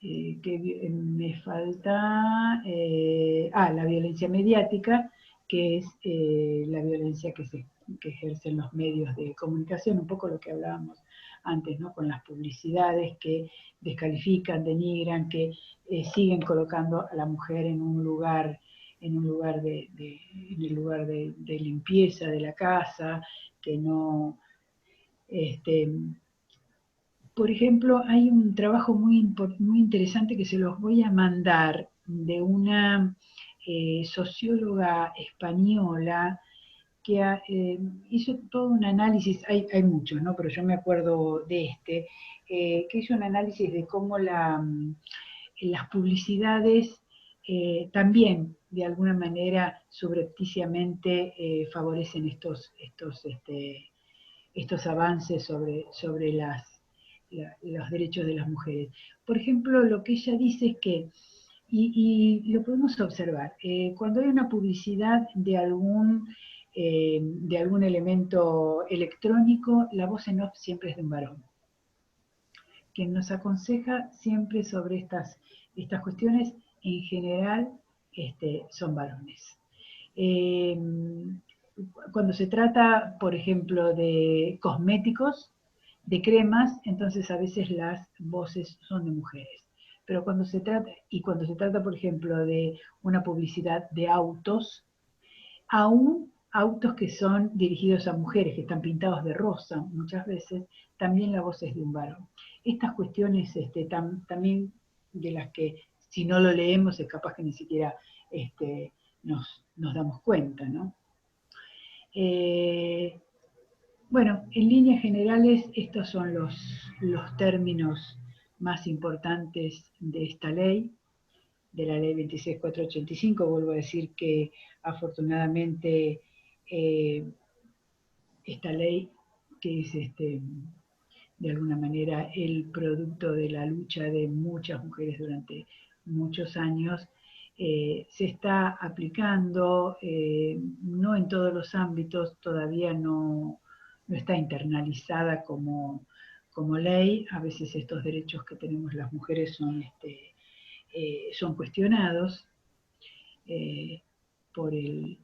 me falta, la violencia mediática, que es la violencia que ejercen los medios de comunicación, un poco lo que hablábamos antes, ¿no? Con las publicidades que descalifican, denigran, que siguen colocando a la mujer en un lugar de limpieza de la casa, que no, por ejemplo, hay un trabajo muy interesante que se los voy a mandar, de una socióloga española que hizo todo un análisis. Hay muchos, ¿no? Pero yo me acuerdo de que hizo un análisis de cómo las publicidades también, de alguna manera, subrepticiamente favorecen estos avances sobre los derechos de las mujeres. Por ejemplo, lo que ella dice es que y lo podemos observar. Cuando hay una publicidad de algún elemento electrónico, la voz en off siempre es de un varón. Quien nos aconseja siempre sobre estas cuestiones, en general, son varones. Cuando se trata, por ejemplo, de cosméticos, de cremas, entonces a veces las voces son de mujeres. Pero cuando se trata, por ejemplo, de una publicidad de autos, aún autos que son dirigidos a mujeres, que están pintados de rosa muchas veces, también la voz es de un varón. Estas cuestiones también de las que si no lo leemos es capaz que ni siquiera nos damos cuenta, ¿no? Bueno, en líneas generales estos son los términos más importantes de esta ley, de la ley 26.485. Vuelvo a decir que afortunadamente esta ley, que es de alguna manera el producto de la lucha de muchas mujeres durante muchos años, se está aplicando, no en todos los ámbitos, todavía no está internalizada como ley. A veces estos derechos que tenemos las mujeres son cuestionados por el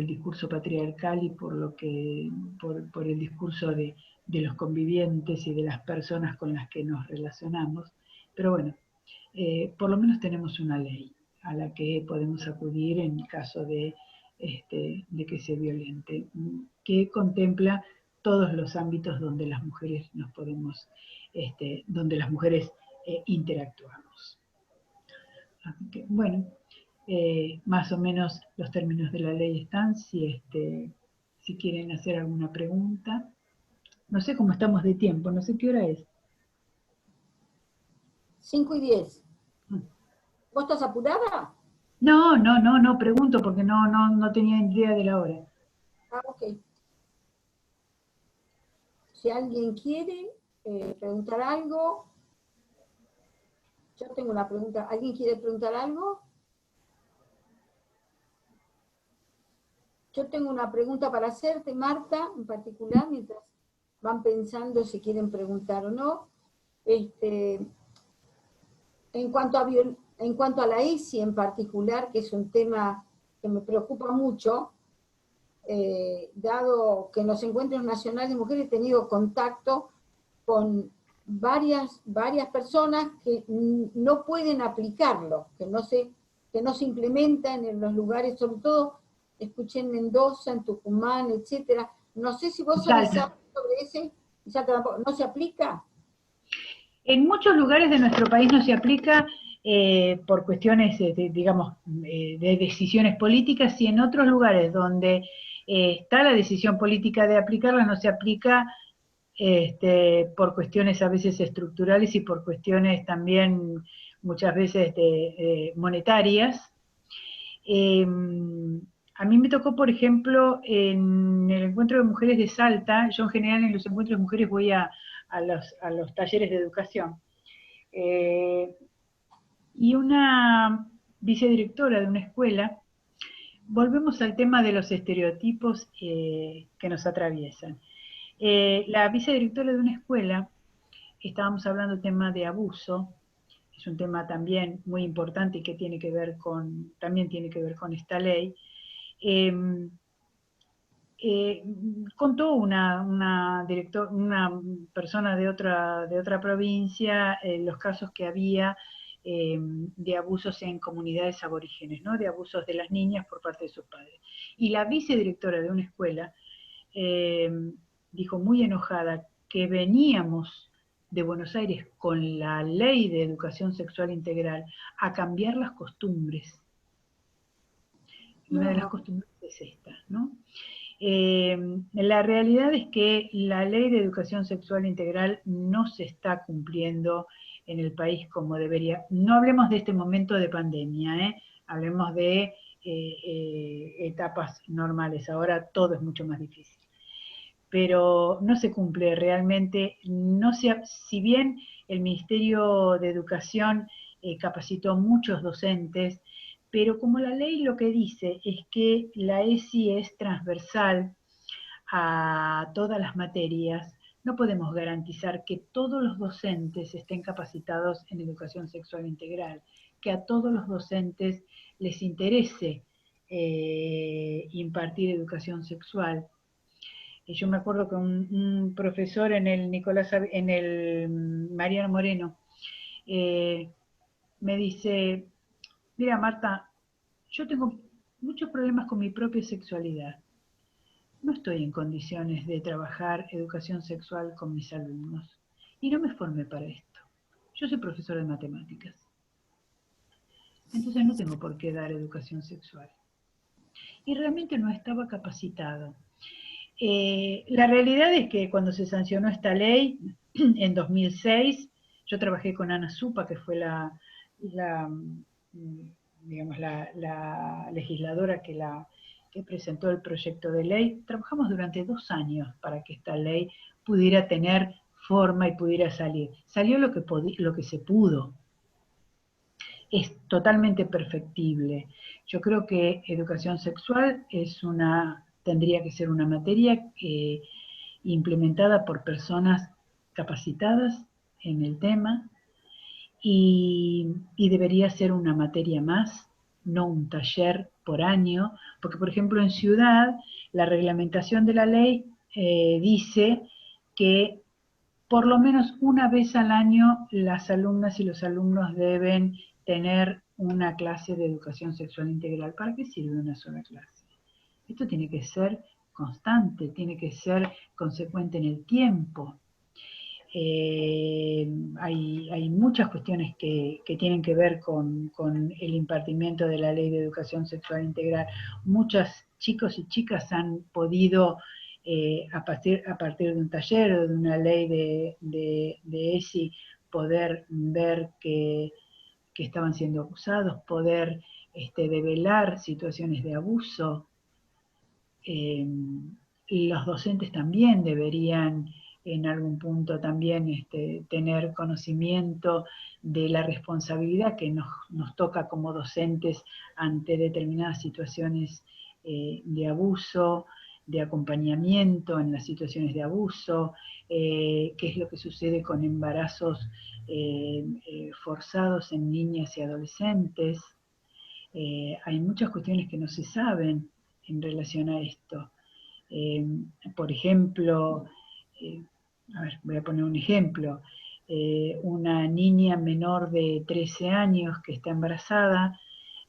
discurso patriarcal y por el discurso de los convivientes y de las personas con las que nos relacionamos. Pero bueno, por lo menos tenemos una ley a la que podemos acudir en caso de que se violente, que contempla todos los ámbitos donde las mujeres nos podemos, donde las mujeres interactuamos. Así que, bueno, más o menos los términos de la ley están, si quieren hacer alguna pregunta. No sé cómo estamos de tiempo, no sé qué hora es. 5:10. ¿Vos estás apurada? No, pregunto porque no tenía idea de la hora. Ah, ok. Si alguien quiere preguntar algo, yo tengo una pregunta. ¿Alguien quiere preguntar algo? Yo tengo una pregunta para hacerte, Marta, en particular, mientras van pensando si quieren preguntar o no. En cuanto a la ESI en particular, que es un tema que me preocupa mucho, dado que en los encuentros nacionales de mujeres he tenido contacto con varias personas que no pueden aplicarlo, que no se implementan en los lugares, sobre todo escuché en Mendoza, en Tucumán, etcétera. No sé si vos sabés algo sobre ese, ¿no se aplica? En muchos lugares de nuestro país no se aplica por cuestiones, digamos, de decisiones políticas, y en otros lugares donde está la decisión política de aplicarla no se aplica por cuestiones a veces estructurales y por cuestiones también muchas veces monetarias. A mí me tocó, por ejemplo, en el encuentro de mujeres de Salta. Yo en general en los encuentros de mujeres voy a los talleres de educación. Y una vicedirectora de una escuela, volvemos al tema de los estereotipos que nos atraviesan. La vicedirectora de una escuela, estábamos hablando del tema de abuso, es un tema también muy importante y que también tiene que ver con esta ley. Contó una persona de otra provincia los casos que había de abusos en comunidades aborígenes, ¿no? De abusos de las niñas por parte de sus padres. Y la vicedirectora de una escuela dijo muy enojada que veníamos de Buenos Aires con la ley de educación sexual integral a cambiar las costumbres. Una de las costumbres es esta, ¿no? La realidad es que la ley de educación sexual integral no se está cumpliendo en el país como debería. No hablemos de este momento de pandemia, hablemos de etapas normales. Ahora todo es mucho más difícil. Pero no se cumple realmente, si bien el Ministerio de Educación capacitó muchos docentes, pero como la ley lo que dice es que la ESI es transversal a todas las materias, no podemos garantizar que todos los docentes estén capacitados en educación sexual integral, que a todos los docentes les interese impartir educación sexual. Y yo me acuerdo que un profesor en el en el Mariano Moreno, me dice, mira Marta, yo tengo muchos problemas con mi propia sexualidad. No estoy en condiciones de trabajar educación sexual con mis alumnos y no me formé para esto. Yo soy profesor de matemáticas, entonces no tengo por qué dar educación sexual. Y realmente no estaba capacitado. La realidad es que cuando se sancionó esta ley, en 2006, yo trabajé con Ana Supa, que fue la legisladora que presentó el proyecto de ley. Trabajamos durante 2 años para que esta ley pudiera tener forma y pudiera salir. Salió lo que se pudo. Es totalmente perfectible. Yo creo que educación sexual tendría que ser una materia implementada por personas capacitadas en el tema y debería ser una materia más, no un taller por año, porque por ejemplo en Ciudad la reglamentación de la ley dice que por lo menos una vez al año las alumnas y los alumnos deben tener una clase de educación sexual integral. ¿Para qué sirve una sola clase? Esto tiene que ser constante, tiene que ser consecuente en el tiempo. Hay muchas cuestiones que tienen que ver con el impartimiento de la ley de educación sexual integral. Muchos chicos y chicas han podido, a partir de un taller o de una ley de ESI, poder ver que estaban siendo abusados, poder develar situaciones de abuso. Los docentes también deberían en algún punto también tener conocimiento de la responsabilidad que nos toca como docentes ante determinadas situaciones de abuso, de acompañamiento en las situaciones de abuso, qué es lo que sucede con embarazos forzados en niñas y adolescentes. Hay muchas cuestiones que no se saben en relación a esto. Por ejemplo, a ver, voy a poner un ejemplo, una niña menor de 13 años que está embarazada,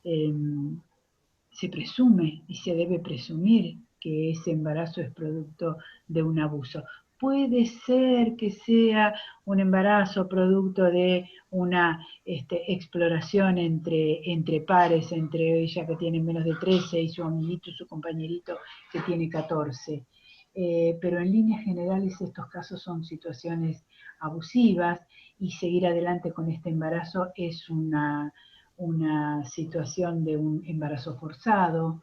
se presume y se debe presumir que ese embarazo es producto de un abuso. Puede ser que sea un embarazo producto de una exploración entre pares, entre ella que tiene menos de 13 y su amiguito, su compañerito que tiene 14. Pero en líneas generales estos casos son situaciones abusivas y seguir adelante con este embarazo es una situación de un embarazo forzado,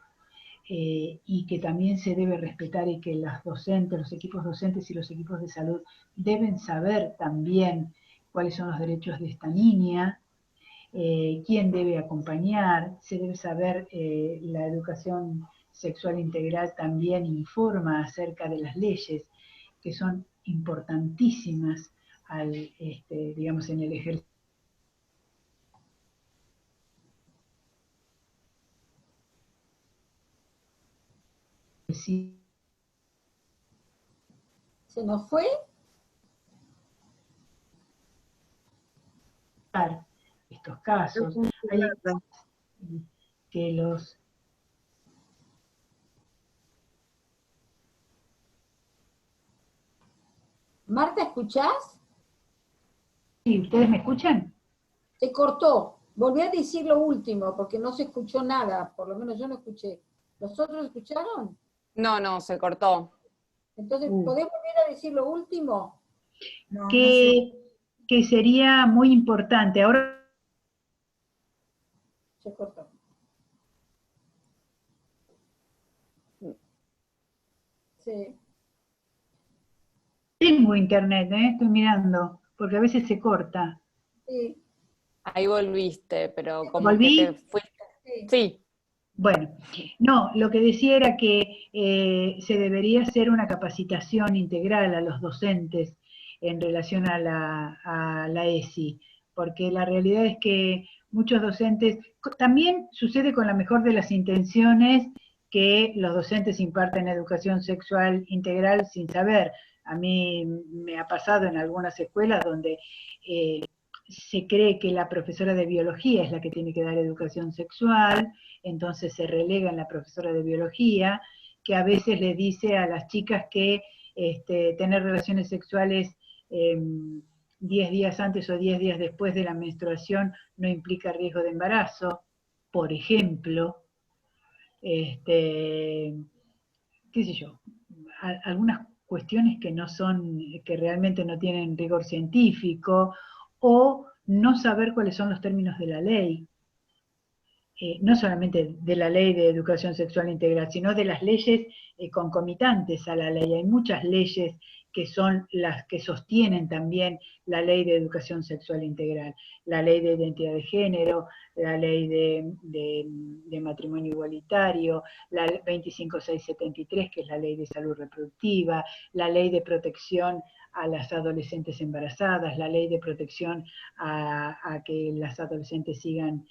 y que también se debe respetar y que las docentes, los equipos docentes y los equipos de salud deben saber también cuáles son los derechos de esta niña, quién debe acompañar, se debe saber, la educación sexual integral también informa acerca de las leyes que son importantísimas digamos, en el ejercicio. ¿Se nos fue? Estos casos, hay que los... Marta, ¿escuchás? Sí, ¿ustedes me escuchan? Se cortó. Volví a decir lo último porque no se escuchó nada, por lo menos yo no escuché. ¿Los otros escucharon? No, no, se cortó. Entonces, ¿podés volver a decir lo último? No, que sería muy importante. Ahora se cortó. Sí. tengo internet, estoy mirando, porque a veces se corta. Sí. Ahí volviste, pero como ¿Volví? que te fuiste. Sí. Sí, Bueno, no, lo que decía era que se debería hacer una capacitación integral a los docentes en relación a la ESI, porque la realidad es que muchos docentes, también sucede con la mejor de las intenciones que los docentes imparten educación sexual integral sin saber. A mí me ha pasado en algunas escuelas donde eh, se cree que la profesora de biología es la que tiene que dar educación sexual, entonces se relega en la profesora de biología, que a veces le dice a las chicas que tener relaciones sexuales 10 días antes o 10 días después de la menstruación no implica riesgo de embarazo, por ejemplo, qué sé yo, algunas cuestiones que no son, que realmente no tienen rigor científico, o no saber cuáles son los términos de la ley. No solamente de la ley de educación sexual integral, sino de las leyes concomitantes a la ley. Hay muchas leyes que son las que sostienen también la ley de educación sexual integral. La ley de identidad de género, la ley de matrimonio igualitario, la 25673, que es la ley de salud reproductiva, la ley de protección a las adolescentes embarazadas, la ley de protección a que las adolescentes sigan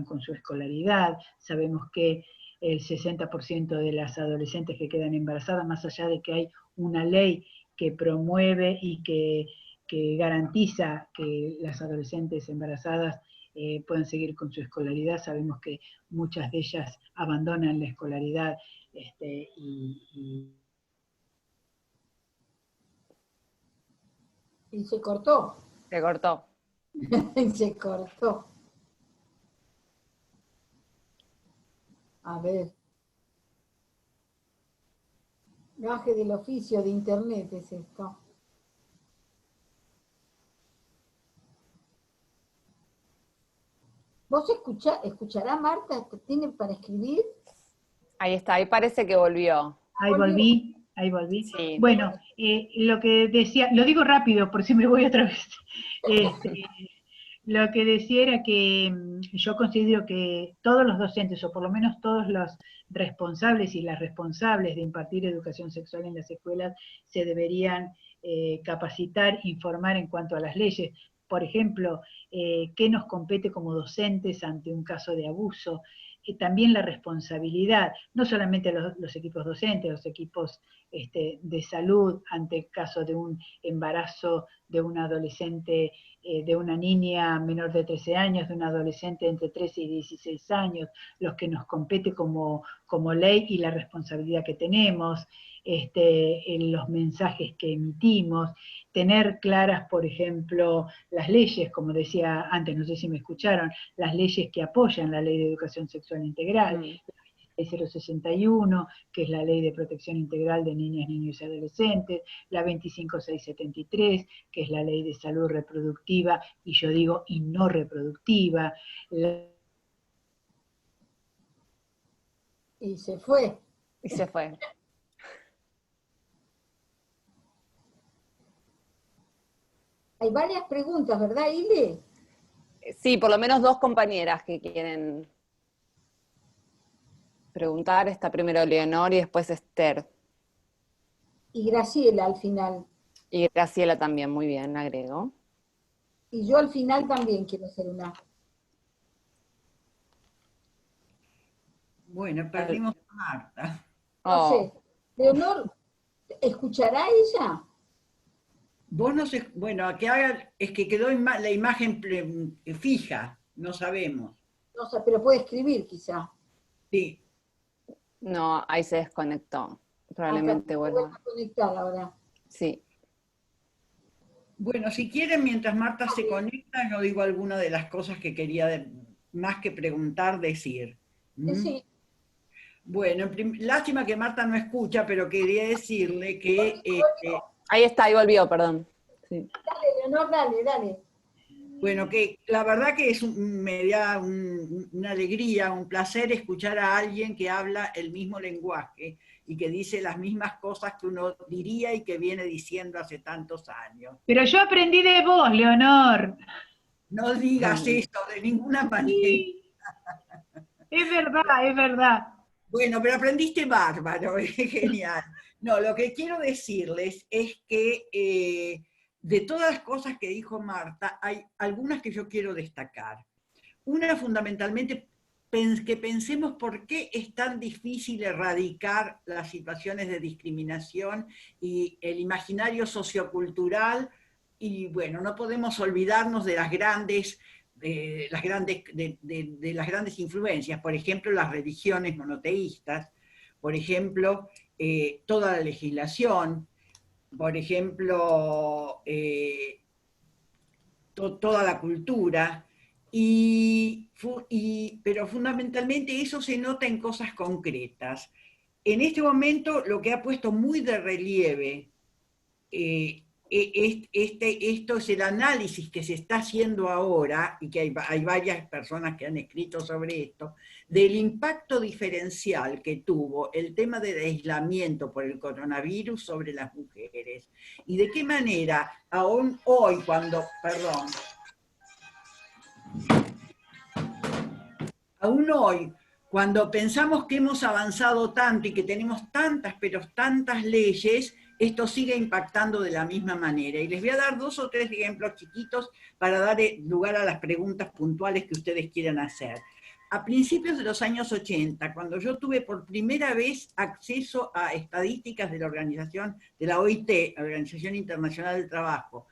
con su escolaridad. Sabemos que el 60% de las adolescentes que quedan embarazadas, más allá de que hay una ley que promueve y que garantiza que las adolescentes embarazadas puedan seguir con su escolaridad, sabemos que muchas de ellas abandonan la escolaridad Y se cortó. se cortó. Se cortó. A ver. Gaje del oficio de internet es esto. ¿Vos escuchará Marta? ¿Tiene para escribir? Ahí está, ahí parece que volvió. Ahí volví, ahí volví. Sí. Bueno, lo que decía, lo digo rápido por si me voy otra vez. Lo que decía era que yo considero que todos los docentes, o por lo menos todos los responsables y las responsables de impartir educación sexual en las escuelas, se deberían capacitar, informar en cuanto a las leyes. Por ejemplo, qué nos compete como docentes ante un caso de abuso. También la responsabilidad, no solamente los equipos docentes, los equipos de salud ante el caso de un embarazo de un adolescente, de una niña menor de 13 años, de un adolescente entre 13 y 16 años, los que nos compete como ley y la responsabilidad que tenemos, en los mensajes que emitimos, tener claras, por ejemplo, las leyes, como decía antes, no sé si me escucharon, las leyes que apoyan la Ley de Educación Sexual Integral, la Ley 061, que es la Ley de Protección Integral de Niñas, Niños y Adolescentes, la 25673, que es la Ley de Salud Reproductiva, y yo digo, y no reproductiva. Y se fue. Y se fue. Hay varias preguntas, ¿verdad, Ile? Sí, por lo menos dos compañeras que quieren preguntar. Está primero Leonor y después Esther. Y Graciela al final. Y Graciela también, muy bien, agrego. Y yo al final también quiero hacer una. Bueno, perdimos a Marta. No sé. Leonor, ¿escuchará ella? Vos no sé, bueno, que haga, es que quedó la imagen fija, no sabemos. No sé, pero puede escribir quizá. Sí. No, ahí se desconectó. Probablemente vuelva. A conectar ahora. Sí. Bueno, si quieren, mientras Marta se conecta, yo digo alguna de las cosas que quería, más que preguntar, decir. Sí. Bueno, lástima que Marta no escucha, pero quería decirle que... ahí está, ahí volvió, perdón. Sí. Dale, Leonor, dale. Bueno, que la verdad que me da una alegría, un placer escuchar a alguien que habla el mismo lenguaje y que dice las mismas cosas que uno diría y que viene diciendo hace tantos años. Pero yo aprendí de vos, Leonor. No digas eso de ninguna manera. Sí, es verdad, es verdad. Bueno, pero aprendiste bárbaro, es genial. No, lo que quiero decirles es que de todas las cosas que dijo Marta, hay algunas que yo quiero destacar. Una fundamentalmente, que pensemos por qué es tan difícil erradicar las situaciones de discriminación y el imaginario sociocultural, y bueno, no podemos olvidarnos de las grandes de las grandes influencias, por ejemplo, las religiones monoteístas, por ejemplo, toda la legislación, por ejemplo, toda la cultura, pero fundamentalmente eso se nota en cosas concretas. En este momento lo que ha puesto muy de relieve esto es el análisis que se está haciendo ahora, y que hay varias personas que han escrito sobre esto, del impacto diferencial que tuvo el tema del aislamiento por el coronavirus sobre las mujeres, y de qué manera aún hoy cuando pensamos que hemos avanzado tanto y que tenemos tantas, pero tantas leyes, esto sigue impactando de la misma manera. Y les voy a dar 2 o 3 ejemplos chiquitos para dar lugar a las preguntas puntuales que ustedes quieran hacer. A principios de los años 80, cuando yo tuve por primera vez acceso a estadísticas de la organización, de la OIT, la Organización Internacional del Trabajo,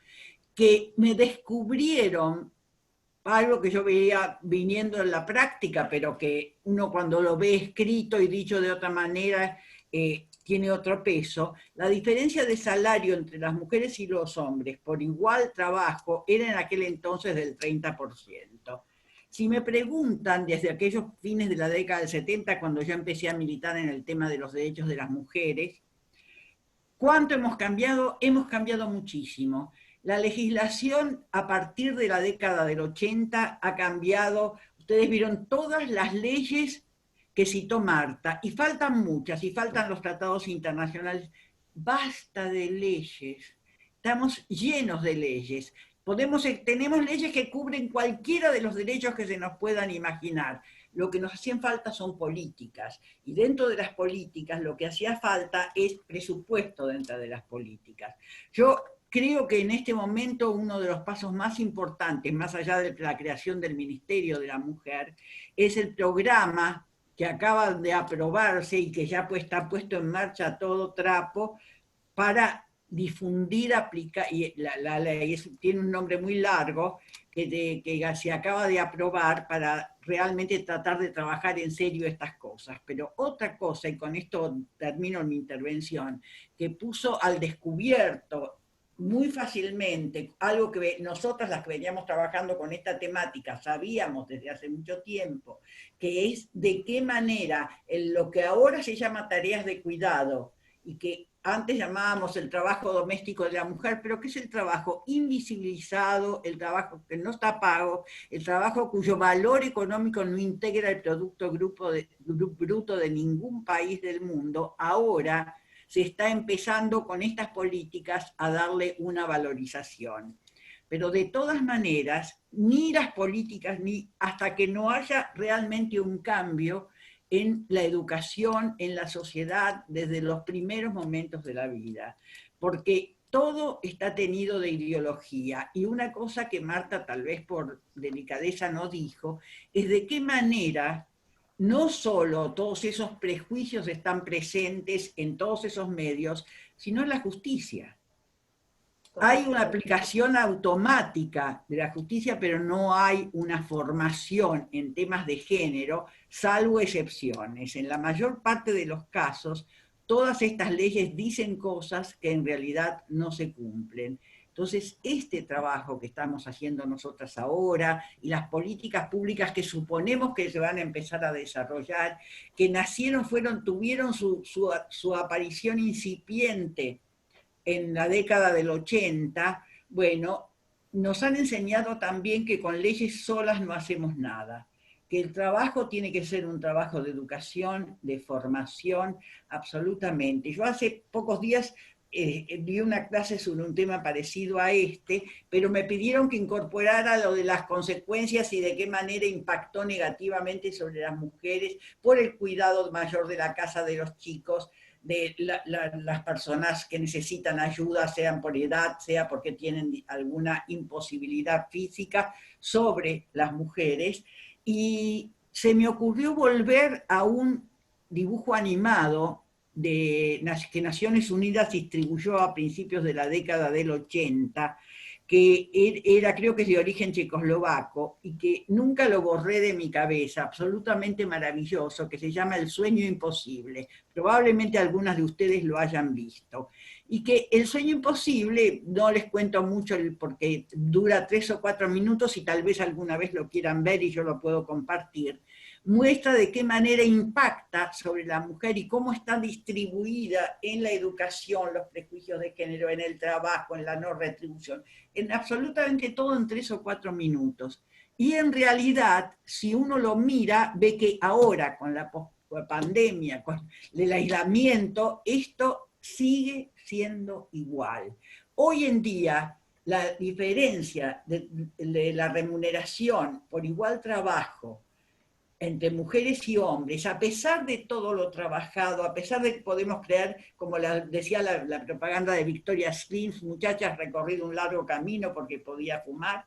que me descubrieron algo que yo veía viniendo en la práctica, pero que uno cuando lo ve escrito y dicho de otra manera, tiene otro peso. La diferencia de salario entre las mujeres y los hombres por igual trabajo era en aquel entonces del 30%. Si me preguntan desde aquellos fines de la década del 70, cuando yo empecé a militar en el tema de los derechos de las mujeres, ¿cuánto hemos cambiado? Hemos cambiado muchísimo. La legislación a partir de la década del 80 ha cambiado. Ustedes vieron todas las leyes que citó Marta, y faltan muchas, y faltan los tratados internacionales. Basta de leyes. Estamos llenos de leyes. Tenemos leyes que cubren cualquiera de los derechos que se nos puedan imaginar. Lo que nos hacían falta son políticas, y dentro de las políticas lo que hacía falta es presupuesto dentro de las políticas. Yo creo que en este momento uno de los pasos más importantes, más allá de la creación del Ministerio de la Mujer, es el programa que acaba de aprobarse y que ya está puesto en marcha a todo trapo para difundir, aplicar, y la ley tiene un nombre muy largo, que se acaba de aprobar para realmente tratar de trabajar en serio estas cosas. Pero otra cosa, y con esto termino mi intervención, que puso al descubierto muy fácilmente, algo que nosotras las que veníamos trabajando con esta temática sabíamos desde hace mucho tiempo, que es de qué manera en lo que ahora se llama tareas de cuidado, y que antes llamábamos el trabajo doméstico de la mujer, pero que es el trabajo invisibilizado, el trabajo que no está pago, el trabajo cuyo valor económico no integra el producto bruto de ningún país del mundo, ahora se está empezando con estas políticas a darle una valorización. Pero de todas maneras, ni las políticas, ni hasta que no haya realmente un cambio en la educación, en la sociedad, desde los primeros momentos de la vida. Porque todo está tenido de ideología. Y una cosa que Marta tal vez por delicadeza no dijo, es de qué manera no solo todos esos prejuicios están presentes en todos esos medios, sino en la justicia. Hay una aplicación automática de la justicia, pero no hay una formación en temas de género, salvo excepciones. En la mayor parte de los casos, todas estas leyes dicen cosas que en realidad no se cumplen. Entonces, este trabajo que estamos haciendo nosotras ahora y las políticas públicas que suponemos que se van a empezar a desarrollar, que tuvieron su aparición incipiente en la década del 80, bueno, nos han enseñado también que con leyes solas no hacemos nada, que el trabajo tiene que ser un trabajo de educación, de formación, absolutamente. Yo hace pocos días di una clase sobre un tema parecido a este, pero me pidieron que incorporara lo de las consecuencias y de qué manera impactó negativamente sobre las mujeres por el cuidado mayor de la casa de los chicos, de las personas que necesitan ayuda, sean por edad, sea porque tienen alguna imposibilidad física, sobre las mujeres. Y se me ocurrió volver a un dibujo animado que Naciones Unidas distribuyó a principios de la década del 80, que era, creo que es de origen checoslovaco, y que nunca lo borré de mi cabeza, absolutamente maravilloso, que se llama El sueño imposible. Probablemente algunas de ustedes lo hayan visto. Y que El sueño imposible, no les cuento mucho porque dura 3 o 4 minutos y tal vez alguna vez lo quieran ver y yo lo puedo compartir, muestra de qué manera impacta sobre la mujer y cómo está distribuida en la educación, los prejuicios de género, en el trabajo, en la no retribución, en absolutamente todo en 3 o 4 minutos. Y en realidad, si uno lo mira, ve que ahora, con la pandemia, con el aislamiento, esto sigue siendo igual. Hoy en día, la diferencia de la remuneración por igual trabajo entre mujeres y hombres, a pesar de todo lo trabajado, a pesar de que podemos creer, como decía la propaganda de Victoria Slims, muchachas recorrido un largo camino porque podía fumar,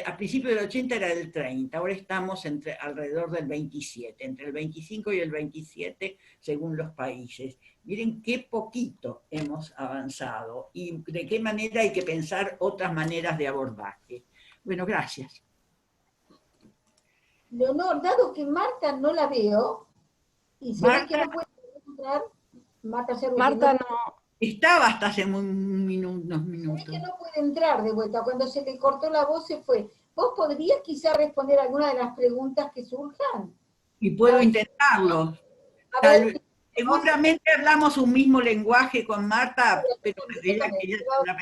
a principios del 80 era el 30, ahora estamos alrededor del 27, entre el 25 y el 27 según los países. Miren qué poquito hemos avanzado y de qué manera hay que pensar otras maneras de abordaje. Bueno, gracias. Leonor, dado que Marta no la veo, y se ve que no puede entrar, Marta no. Estaba hasta hace unos minutos. Se ve que no puede entrar de vuelta, cuando se le cortó la voz se fue. ¿Vos podrías quizá responder alguna de las preguntas que surjan? Y puedo intentarlo. Seguramente hablamos un mismo lenguaje con Marta, pero ella quería otra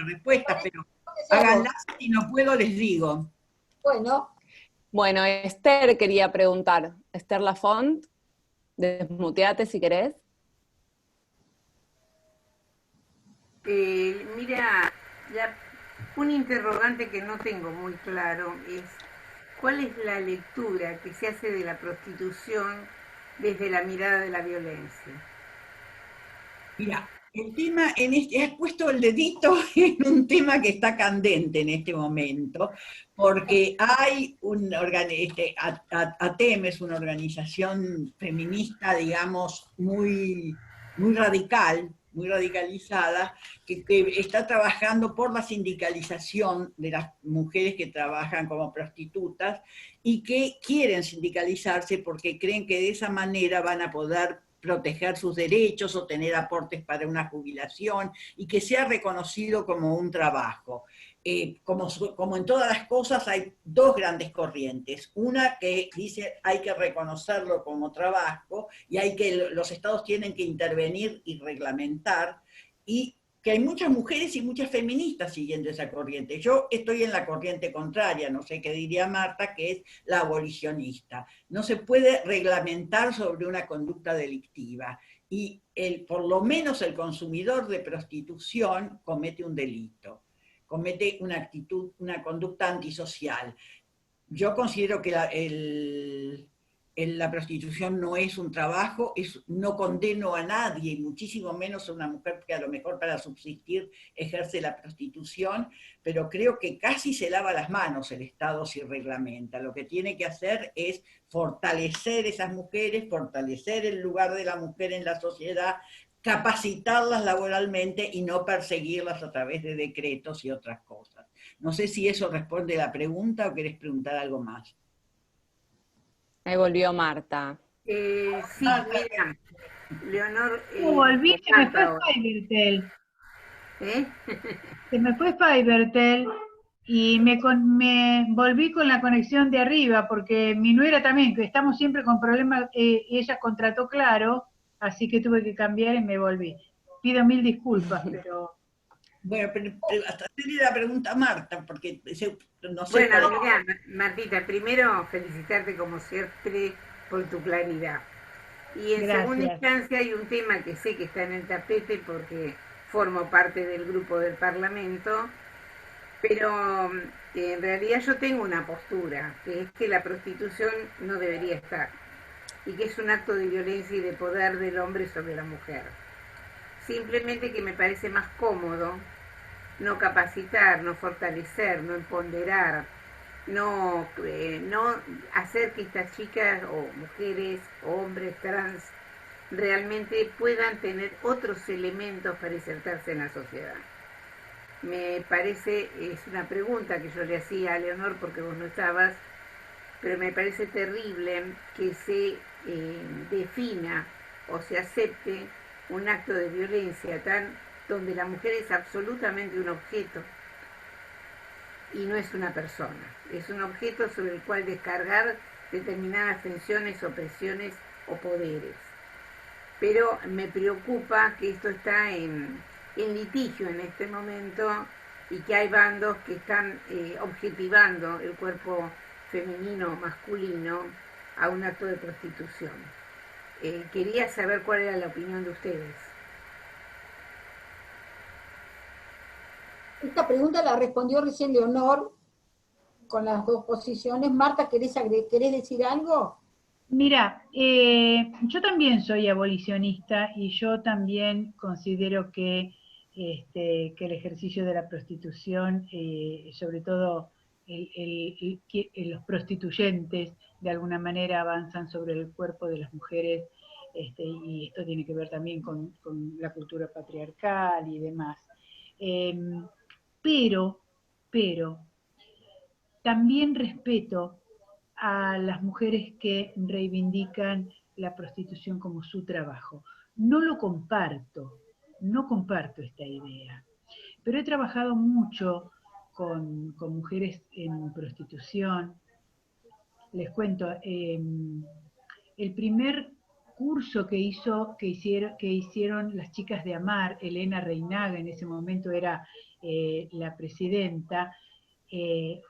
respuesta, pero háganla, si no puedo les digo. Bueno, Esther quería preguntar. Esther Lafont, desmuteate si querés. Mira, un interrogante que no tengo muy claro es ¿cuál es la lectura que se hace de la prostitución desde la mirada de la violencia? Mira, el tema, has puesto el dedito en un tema que está candente en este momento, porque hay ATEM es una organización feminista, digamos, muy radical, muy radicalizada, que está trabajando por la sindicalización de las mujeres que trabajan como prostitutas y que quieren sindicalizarse porque creen que de esa manera van a poder proteger sus derechos o tener aportes para una jubilación y que sea reconocido como un trabajo. Como en todas las cosas hay dos grandes corrientes. Una que dice hay que reconocerlo como trabajo y los estados tienen que intervenir y reglamentar, y que hay muchas mujeres y muchas feministas siguiendo esa corriente. Yo estoy en la corriente contraria, no sé qué diría Marta, que es la abolicionista. No se puede reglamentar sobre una conducta delictiva y por lo menos el consumidor de prostitución comete un delito, comete una conducta antisocial. Yo considero que la prostitución no es un trabajo, no condeno a nadie, y muchísimo menos a una mujer que a lo mejor para subsistir ejerce la prostitución, pero creo que casi se lava las manos el Estado si reglamenta. Lo que tiene que hacer es fortalecer esas mujeres, fortalecer el lugar de la mujer en la sociedad, capacitarlas laboralmente y no perseguirlas a través de decretos y otras cosas. No sé si eso responde a la pregunta o querés preguntar algo más. Ahí volvió Marta. Sí, mira, Leonor... volví, se me fue Fivertel. Se me fue Fivertel y me volví con la conexión de arriba, porque mi nuera también, que estamos siempre con problemas, ella contrató Claro, así que tuve que cambiar y me volví. Pido 1000 disculpas, pero... Bueno, pero hasta hacerle la pregunta a Marta, porque no sé... Bueno, mira, Martita, primero felicitarte como siempre por tu claridad. Y en segunda instancia hay un tema que sé que está en el tapete porque formo parte del grupo del Parlamento, pero en realidad yo tengo una postura, que es que la prostitución no debería estar, y que es un acto de violencia y de poder del hombre sobre la mujer. Simplemente que me parece más cómodo no capacitar, no fortalecer, no empoderar, no hacer que estas chicas o mujeres o hombres trans realmente puedan tener otros elementos para insertarse en la sociedad. Me parece, es una pregunta que yo le hacía a Leonor porque vos no estabas, pero me parece terrible que se defina o se acepte un acto de violencia donde la mujer es absolutamente un objeto y no es una persona, es un objeto sobre el cual descargar determinadas tensiones, opresiones o poderes. Pero me preocupa que esto está en litigio en este momento y que hay bandos que están objetivando el cuerpo femenino o masculino a un acto de prostitución. Quería saber cuál era la opinión de ustedes. Esta pregunta la respondió recién Leonor con las dos posiciones. Marta, ¿querés decir algo? Mira, yo también soy abolicionista y yo también considero que el ejercicio de la prostitución, sobre todo los prostituyentes, de alguna manera avanzan sobre el cuerpo de las mujeres, y esto tiene que ver también con la cultura patriarcal y demás. Pero también respeto a las mujeres que reivindican la prostitución como su trabajo. No lo comparto, no comparto esta idea, pero he trabajado mucho con mujeres en prostitución. Les cuento, el primer curso que hicieron las chicas de AMAR, Elena Reinaga en ese momento era la presidenta,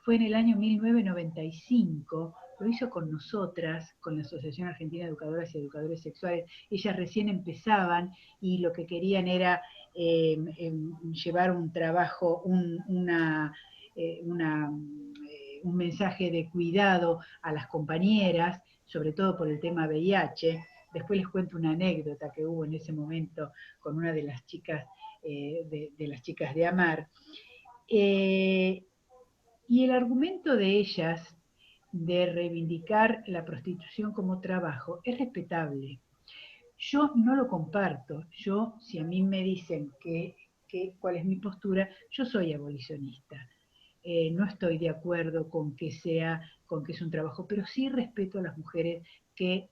fue en el año 1995, lo hizo con nosotras, con la Asociación Argentina de Educadoras y Educadores Sexuales. Ellas recién empezaban y lo que querían era llevar un trabajo, un mensaje de cuidado a las compañeras, sobre todo por el tema VIH. Después les cuento una anécdota que hubo en ese momento con una de las chicas de AMAR. Y el argumento de ellas de reivindicar la prostitución como trabajo es respetable. Yo no lo comparto. Si a mí me dicen cuál es mi postura, yo soy abolicionista. No estoy de acuerdo con que es un trabajo, pero sí respeto a las mujeres que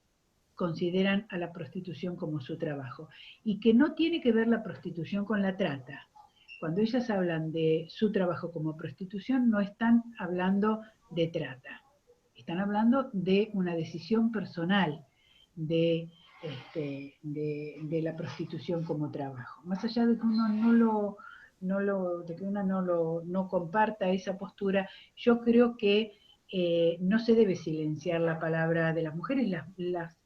consideran a la prostitución como su trabajo. Y que no tiene que ver la prostitución con la trata. Cuando ellas hablan de su trabajo como prostitución, no están hablando de trata. Están hablando de una decisión personal de la prostitución como trabajo. Más allá de que uno no comparta esa postura, yo creo que no se debe silenciar la palabra de las mujeres. Las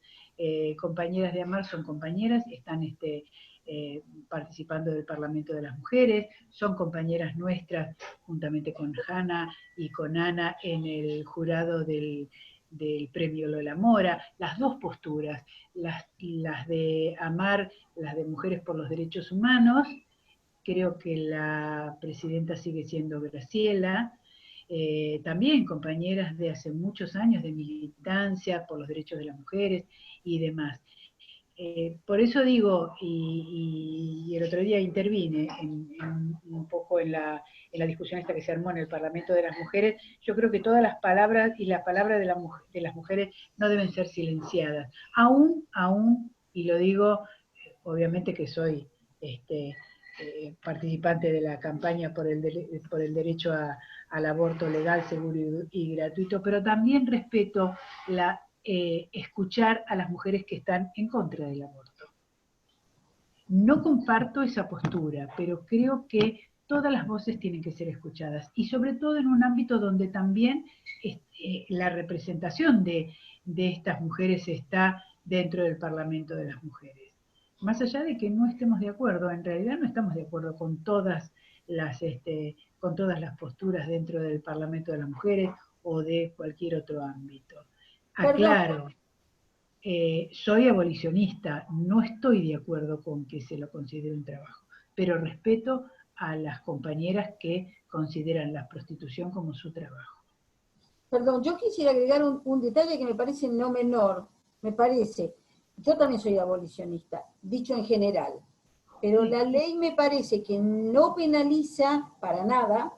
compañeras de AMAR son compañeras, están participando del Parlamento de las Mujeres, son compañeras nuestras, juntamente con Hanna y con Ana, en el jurado del premio Lola Mora. Las dos posturas, las de AMAR, las de Mujeres por los Derechos Humanos, creo que la presidenta sigue siendo Graciela, también compañeras de hace muchos años de militancia por los derechos de las mujeres y demás. Por eso digo, y el otro día intervine un poco en la discusión esta que se armó en el Parlamento de las Mujeres, yo creo que todas las palabras y las palabras de las mujeres no deben ser silenciadas. Aún, y lo digo, obviamente que soy participante de la campaña por el derecho al aborto legal, seguro y gratuito, pero también respeto escuchar a las mujeres que están en contra del aborto. No comparto esa postura, pero creo que todas las voces tienen que ser escuchadas, y sobre todo en un ámbito donde también la representación de estas mujeres está dentro del Parlamento de las Mujeres. más allá de que no estemos de acuerdo, en realidad no estamos de acuerdo con todas las posturas dentro del Parlamento de las Mujeres o de cualquier otro ámbito. Aclaro, soy abolicionista, no estoy de acuerdo con que se lo considere un trabajo, pero respeto a las compañeras que consideran la prostitución como su trabajo. Perdón, yo quisiera agregar un detalle que me parece no menor, me parece. Yo también soy abolicionista, dicho en general, pero la ley me parece que no penaliza para nada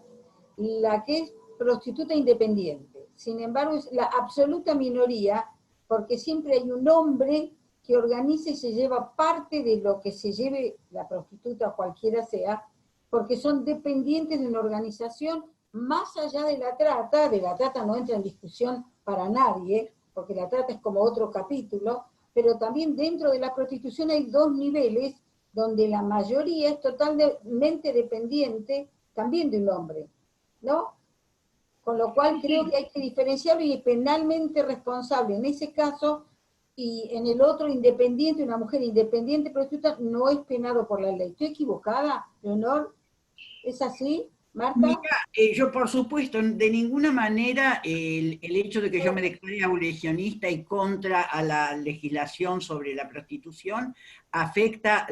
la que es prostituta independiente. Sin embargo, es la absoluta minoría, porque siempre hay un hombre que organiza y se lleva parte de lo que se lleve la prostituta o cualquiera sea, porque son dependientes de una organización más allá de la trata no entra en discusión para nadie, porque la trata es como otro capítulo, pero también dentro de la prostitución hay dos niveles donde la mayoría es totalmente dependiente también de un hombre, ¿no? Con lo cual creo que hay que diferenciarlo y es penalmente responsable en ese caso, y en el otro independiente, una mujer independiente prostituta no es penado por la ley. ¿Estoy equivocada, Leonor? ¿Es así, Marta? Mira, yo por supuesto, de ninguna manera el hecho de que yo me declare abolicionista y contra a la legislación sobre la prostitución afecta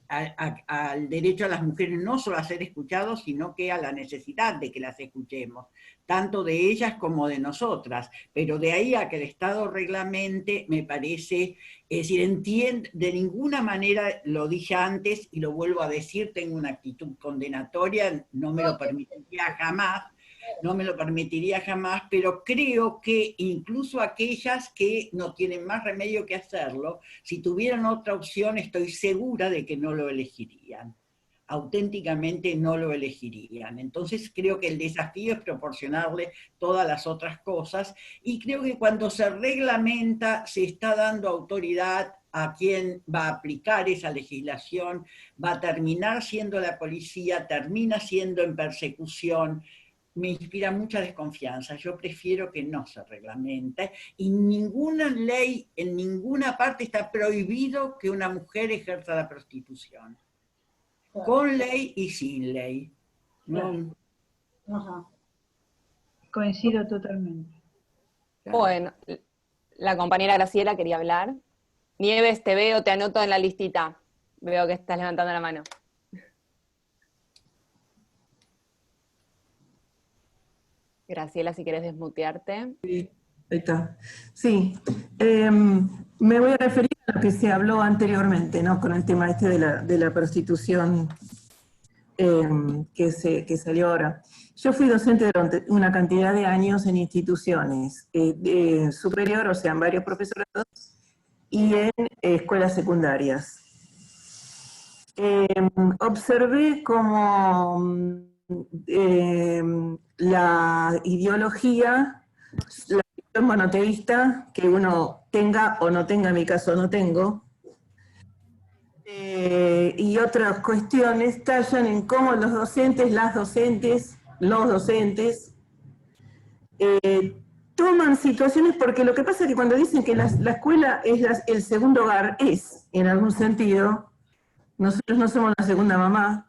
al derecho a las mujeres no solo a ser escuchados, sino que a la necesidad de que las escuchemos, tanto de ellas como de nosotras. Pero de ahí a que el Estado reglamente, me parece, es decir, entiendo, de ninguna manera, lo dije antes y lo vuelvo a decir, tengo una actitud condenatoria, no me lo permitiría jamás, pero creo que incluso aquellas que no tienen más remedio que hacerlo, si tuvieran otra opción, estoy segura de que no lo elegirían. Auténticamente no lo elegirían. Entonces creo que el desafío es proporcionarle todas las otras cosas, y creo que cuando se reglamenta se está dando autoridad a quien va a aplicar esa legislación, va a terminar siendo la policía, termina siendo en persecución. Me inspira mucha desconfianza. Yo prefiero que no se reglamente, y ninguna ley, en ninguna parte está prohibido que una mujer ejerza la prostitución. Con ley y sin ley. ¿No? Ajá. Coincido totalmente. Bueno, la compañera Graciela quería hablar. Nieves, te veo, te anoto en la listita. Veo que estás levantando la mano. Graciela, si querés desmutearte. Sí, ahí está. Sí, me voy a referir a lo que se habló anteriormente, ¿no? Con el tema este de la prostitución que salió ahora. Yo fui docente durante una cantidad de años en instituciones superior, o sea, en varios profesorados, y en escuelas secundarias. Observé cómo la ideología, la visión monoteísta, que uno tenga o no tenga, en mi caso no tengo, y otras cuestiones tallan en cómo los docentes, los docentes, toman situaciones, porque lo que pasa es que cuando dicen que la escuela es el segundo hogar, es, en algún sentido, nosotros no somos la segunda mamá,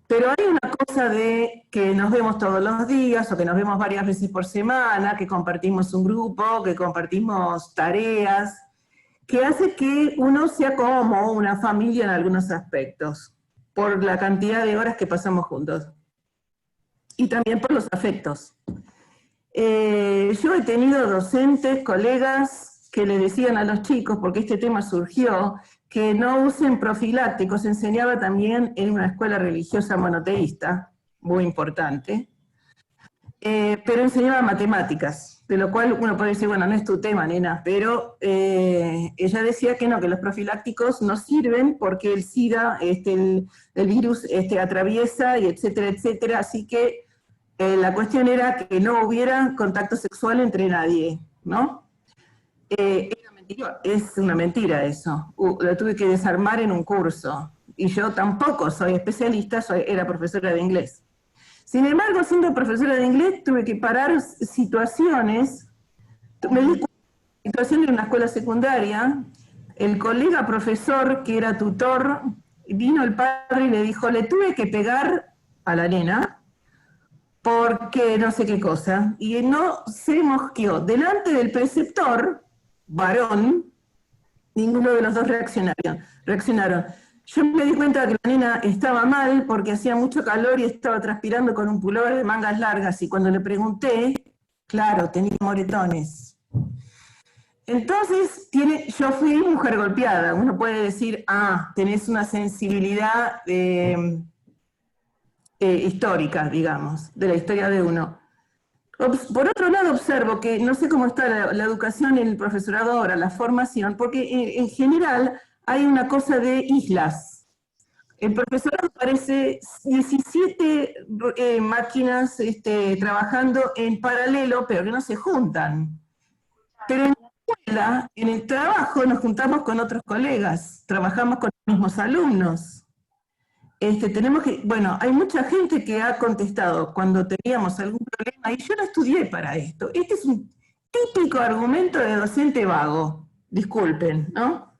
pero hay una cosa de que nos vemos todos los días, o que nos vemos varias veces por semana, que compartimos un grupo, que compartimos tareas, que hace que uno sea como una familia en algunos aspectos, por la cantidad de horas que pasamos juntos. Y también por los afectos. Yo he tenido docentes, colegas, que le decían a los chicos, porque este tema surgió, que no usen profilácticos. Enseñaba también en una escuela religiosa monoteísta, muy importante, pero enseñaba matemáticas, de lo cual uno puede decir, bueno, no es tu tema, nena, pero ella decía que no, que los profilácticos no sirven porque el SIDA, el virus atraviesa, y etcétera, etcétera, así que la cuestión era que no hubiera contacto sexual entre nadie, ¿no? Es una mentira eso, lo tuve que desarmar en un curso, y yo tampoco soy especialista, era profesora de inglés. Sin embargo, siendo profesora de inglés, tuve que parar situaciones, me di cuenta de una situación en una escuela secundaria, el colega profesor que era tutor, vino el padre y le dijo, le tuve que pegar a la nena porque no sé qué cosa, y no se mosqueó. Delante del preceptor, varón, ninguno de los dos reaccionaron. Yo me di cuenta que la nena estaba mal porque hacía mucho calor y estaba transpirando con un pullover de mangas largas, y cuando le pregunté, claro, tenía moretones. Entonces, yo fui mujer golpeada. Uno puede decir, tenés una sensibilidad histórica, digamos, de la historia de uno. Por otro lado, observo que no sé cómo está la educación en el profesorado ahora, la formación, porque en general hay una cosa de islas. El profesorado parece 17 máquinas trabajando en paralelo, pero que no se juntan. Pero en la escuela, en el trabajo, nos juntamos con otros colegas, trabajamos con los mismos alumnos. Bueno, hay mucha gente que ha contestado cuando teníamos algún problema, y yo no estudié para esto. Este es un típico argumento de docente vago, disculpen, ¿no?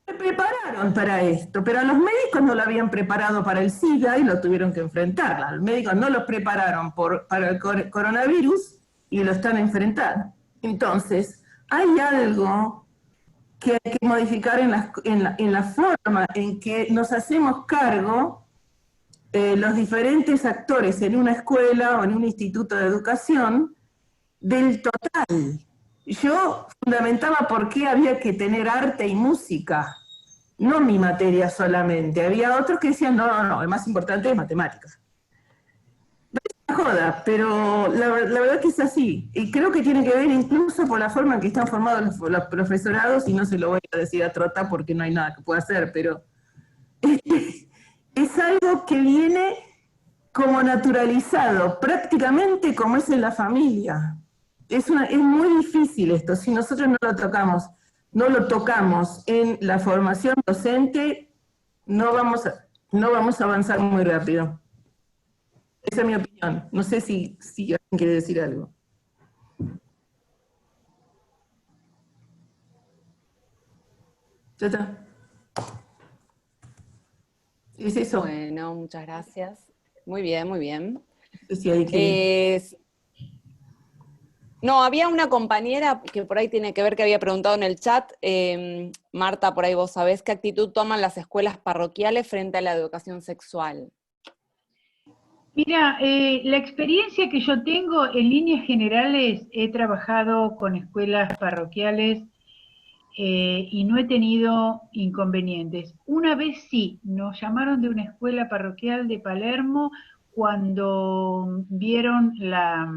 Se prepararon para esto, pero a los médicos no lo habían preparado para el SIDA y lo tuvieron que enfrentar. A los médicos no los prepararon para el coronavirus y lo están enfrentando. Entonces, hay algo que hay que modificar en la forma en que nos hacemos cargo los diferentes actores en una escuela o en un instituto de educación del total. Yo fundamentaba por qué había que tener arte y música, no mi materia solamente. Había otros que decían, no, el más importante es matemáticas. Joda, pero la verdad que es así, y creo que tiene que ver incluso por la forma en que están formados los profesorados, y no se lo voy a decir a Trota porque no hay nada que pueda hacer, pero es algo que viene como naturalizado, prácticamente como es en la familia. Es muy difícil esto, si nosotros no lo tocamos en la formación docente, no vamos a avanzar muy rápido. Esa es mi opinión. No sé si alguien quiere decir algo. ¿Ya está? ¿Es eso? Bueno, muchas gracias. Muy bien, muy bien. No sé si alguien quiere. No, había una compañera que por ahí tiene que ver, que había preguntado en el chat, Marta, por ahí vos sabés, ¿qué actitud toman las escuelas parroquiales frente a la educación sexual? Mira, la experiencia que yo tengo en líneas generales, he trabajado con escuelas parroquiales y no he tenido inconvenientes. Una vez sí, nos llamaron de una escuela parroquial de Palermo cuando vieron la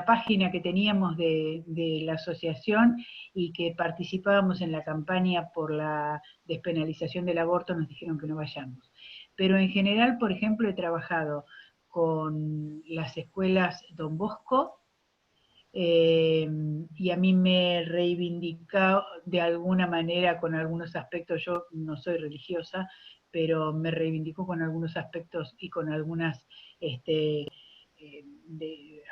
página que teníamos de la asociación y que participábamos en la campaña por la despenalización del aborto, nos dijeron que no vayamos. Pero en general, por ejemplo, he trabajado con las escuelas Don Bosco, y a mí me reivindicó de alguna manera con algunos aspectos, yo no soy religiosa, pero me reivindicó con algunos aspectos y con algunas, de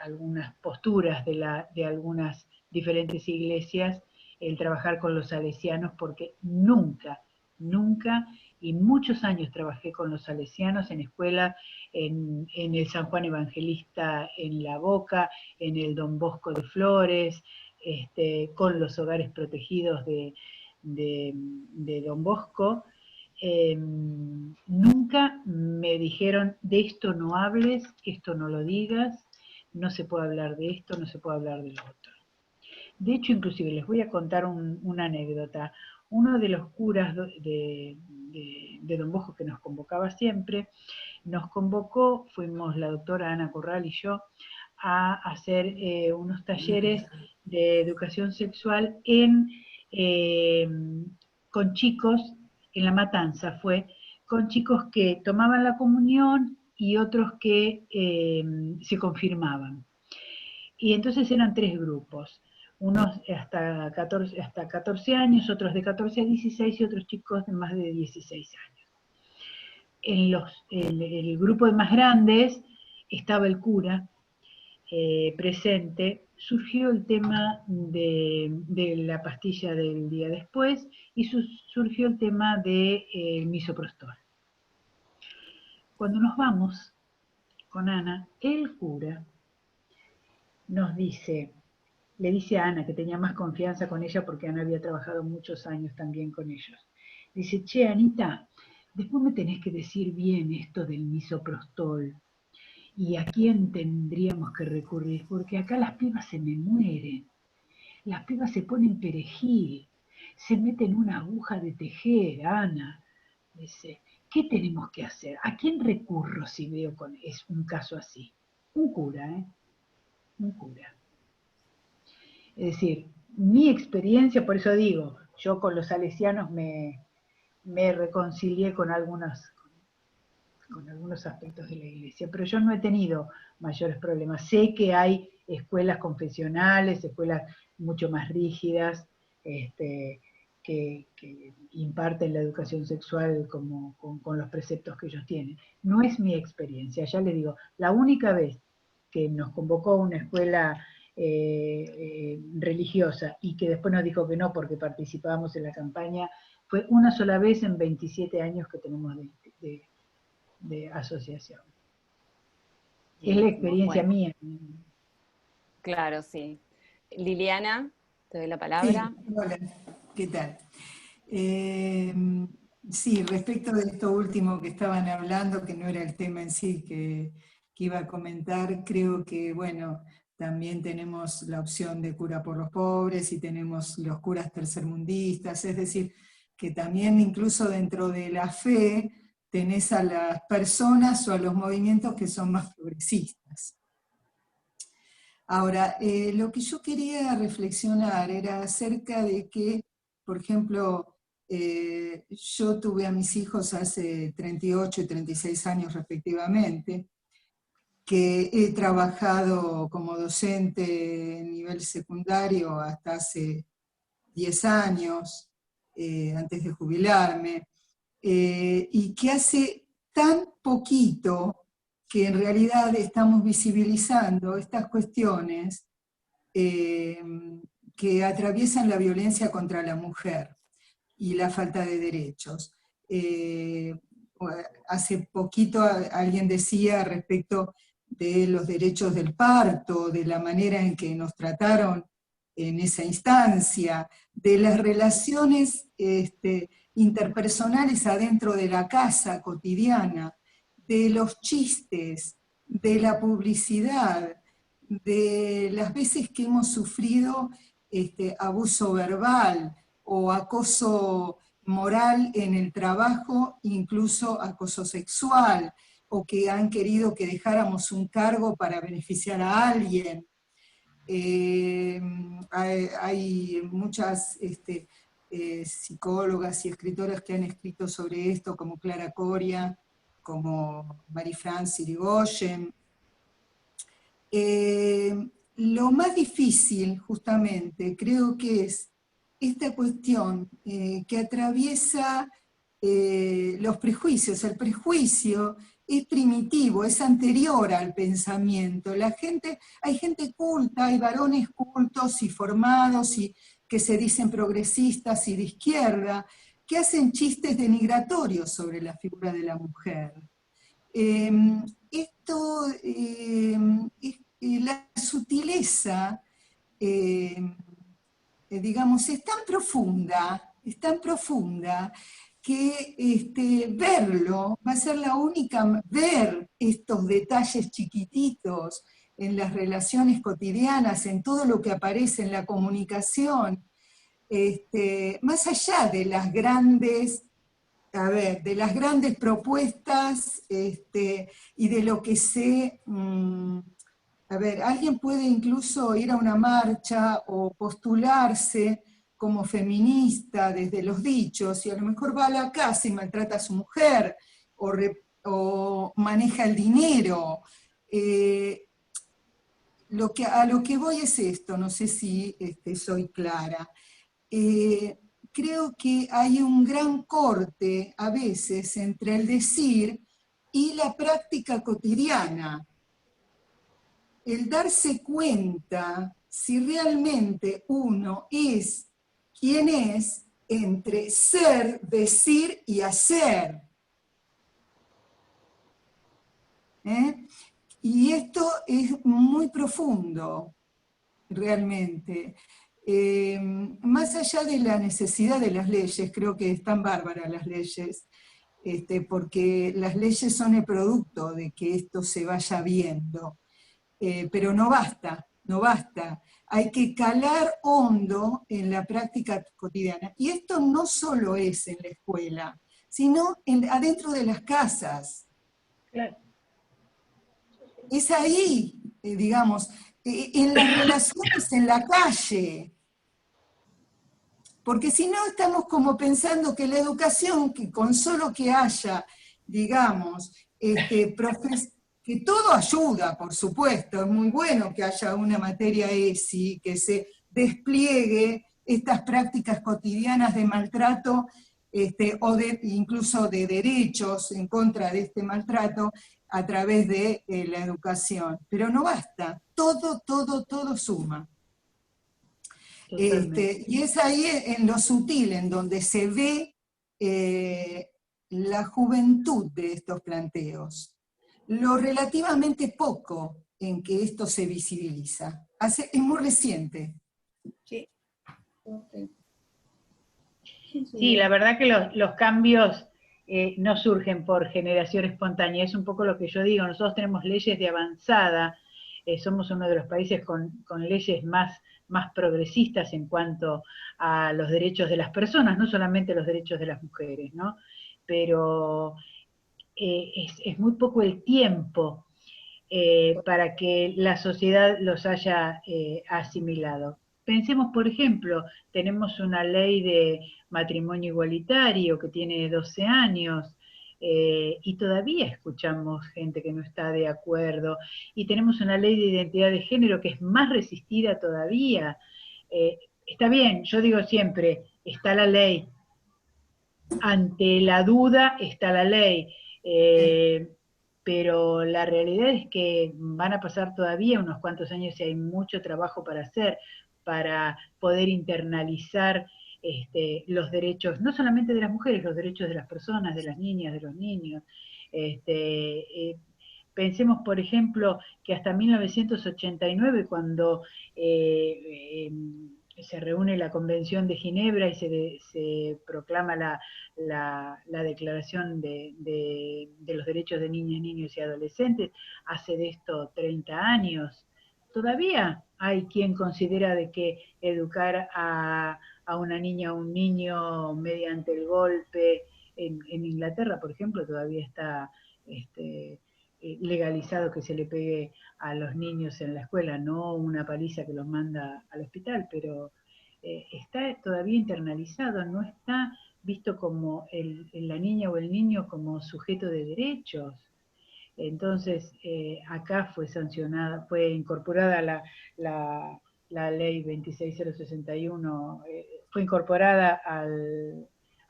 algunas posturas de algunas diferentes iglesias, el trabajar con los salesianos, porque nunca, y muchos años trabajé con los salesianos en escuela, en el San Juan Evangelista en La Boca, en el Don Bosco de Flores, con los hogares protegidos de Don Bosco. Nunca me dijeron, de esto no hables, esto no lo digas, no se puede hablar de esto, no se puede hablar de lo otro. De hecho, inclusive les voy a contar una anécdota. Uno de los curas de Don Bosco, que nos convocaba siempre, nos convocó, fuimos la doctora Ana Corral y yo, a hacer unos talleres de educación sexual con chicos, en La Matanza fue, con chicos que tomaban la comunión y otros que se confirmaban. Y entonces eran 3 grupos, unos hasta 14 años, otros de 14 a 16 y otros chicos de más de 16 años. En el grupo de más grandes estaba el cura, presente, surgió el tema de la pastilla del día después y surgió el tema del misoprostol. Cuando nos vamos con Ana, el cura nos dice, le dice a Ana, que tenía más confianza con ella porque Ana había trabajado muchos años también con ellos, dice, che, Anita, después me tenés que decir bien esto del misoprostol y a quién tendríamos que recurrir, porque acá las pibas se me mueren, las pibas se ponen perejil, se meten una aguja de tejer, Ana, dice, ¿qué tenemos que hacer? ¿A quién recurro si veo es un caso así? Un cura, ¿eh? Un cura. Es decir, mi experiencia, por eso digo, yo con los salesianos me reconcilié con algunos aspectos de la iglesia, pero yo no he tenido mayores problemas. Sé que hay escuelas confesionales, escuelas mucho más rígidas, que imparten la educación sexual con los preceptos que ellos tienen. No es mi experiencia, ya le digo, la única vez que nos convocó una escuela religiosa y que después nos dijo que no porque participábamos en la campaña, fue una sola vez en 27 años que tenemos de asociación. Es la experiencia mía. Claro, sí. Liliana, te doy la palabra. Sí, hola, ¿qué tal? Sí, respecto de esto último que estaban hablando, que no era el tema en sí que iba a comentar, creo que, bueno, también tenemos la opción de cura por los pobres y tenemos los curas tercermundistas, es decir, que también incluso dentro de la fe tenés a las personas o a los movimientos que son más progresistas. Ahora, lo que yo quería reflexionar era acerca de que, por ejemplo, yo tuve a mis hijos hace 38 y 36 años respectivamente, que he trabajado como docente en nivel secundario hasta hace 10 años, antes de jubilarme, y que hace tan poquito que en realidad estamos visibilizando estas cuestiones que atraviesan la violencia contra la mujer y la falta de derechos. Hace poquito alguien decía respecto de los derechos del parto, de la manera en que nos trataron en esa instancia, de las relaciones interpersonales adentro de la casa cotidiana, de los chistes, de la publicidad, de las veces que hemos sufrido abuso verbal o acoso moral en el trabajo, incluso acoso sexual, o que han querido que dejáramos un cargo para beneficiar a alguien. Hay muchas psicólogas y escritoras que han escrito sobre esto, como Clara Coria, como Marie-France Irigoyen. Lo más difícil, justamente, creo que es esta cuestión que atraviesa los prejuicios. El prejuicio es primitivo, es anterior al pensamiento. Hay gente culta, hay varones cultos y formados y que se dicen progresistas y de izquierda, que hacen chistes denigratorios sobre la figura de la mujer. La sutileza, digamos, es tan profunda que verlo va a ser la única, ver estos detalles chiquititos en las relaciones cotidianas, en todo lo que aparece en la comunicación, más allá de las grandes, de las grandes propuestas y de lo que alguien puede incluso ir a una marcha o postularse como feminista desde los dichos, y a lo mejor va a la casa y maltrata a su mujer, o maneja el dinero. A lo que voy es esto, no sé si soy clara. Creo que hay un gran corte a veces entre el decir y la práctica cotidiana. el darse cuenta si realmente uno es quien es entre ser, decir y hacer. Y esto es muy profundo, realmente. Más allá de la necesidad de las leyes, creo que están bárbaras las leyes, porque las leyes son el producto de que esto se vaya viendo. Pero no basta, no basta. Hay que calar hondo en la práctica cotidiana. Y esto no solo es en la escuela, sino adentro de las casas. Claro. Es ahí, digamos, en las relaciones en la calle. Porque si no estamos como pensando que la educación, que con solo que haya, digamos, que todo ayuda, por supuesto, es muy bueno que haya una materia ESI, que se despliegue estas prácticas cotidianas de maltrato, o incluso de derechos en contra de este maltrato, a través de la educación. Pero no basta, todo suma. Y es ahí en lo sutil, en donde se ve la juventud de estos planteos. Lo relativamente poco en que esto se visibiliza. Es muy reciente. Sí. Sí, la verdad que los cambios no surgen por generación espontánea, es un poco lo que yo digo, nosotros tenemos leyes de avanzada, somos uno de los países con leyes más progresistas en cuanto a los derechos de las personas, no solamente los derechos de las mujeres, ¿no? Pero es muy poco el tiempo para que la sociedad los haya asimilado. Pensemos, por ejemplo, tenemos una ley de matrimonio igualitario que tiene 12 años, y todavía escuchamos gente que no está de acuerdo, y tenemos una ley de identidad de género que es más resistida todavía. Está bien, yo digo siempre, está la ley, ante la duda está la ley, pero la realidad es que van a pasar todavía unos cuantos años y hay mucho trabajo para hacer, para poder internalizar los derechos, no solamente de las mujeres, los derechos de las personas, de las niñas, de los niños. Pensemos, por ejemplo, que hasta 1989, cuando se reúne la Convención de Ginebra y se proclama la Declaración de los Derechos de Niñas, Niños y Adolescentes, hace de esto 30 años. Todavía hay quien considera de que educar a una niña o un niño mediante el golpe, en Inglaterra, por ejemplo, todavía está legalizado que se le pegue a los niños en la escuela, no una paliza que los manda al hospital, pero está todavía internalizado, no está visto como la niña o el niño como sujeto de derechos. Entonces, acá fue sancionada, fue incorporada la ley 26061, fue incorporada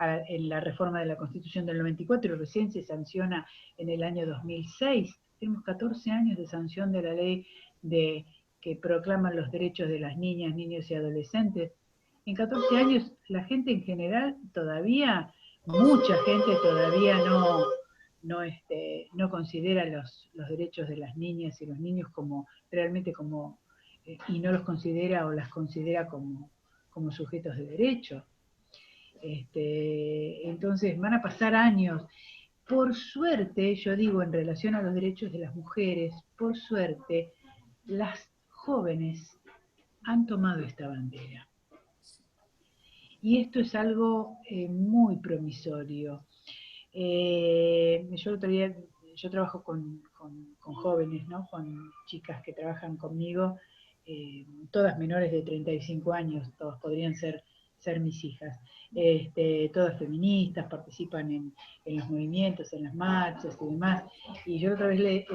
en la reforma de la Constitución del 94 y recién se sanciona en el año 2006. Tenemos 14 años de sanción de la ley que proclaman los derechos de las niñas, niños y adolescentes. En 14 años la gente en general todavía, mucha gente todavía no considera los derechos de las niñas y los niños como realmente como, y no los considera o las considera como sujetos de derecho. Entonces van a pasar años. Por suerte, yo digo en relación a los derechos de las mujeres, por suerte, las jóvenes han tomado esta bandera. Y esto es algo muy promisorio. Yo trabajo con jóvenes, ¿no? Con chicas que trabajan conmigo, todas menores de 35 años, todas podrían ser mis hijas. Todas feministas, participan en los movimientos, en las marchas y demás. Y yo otra vez le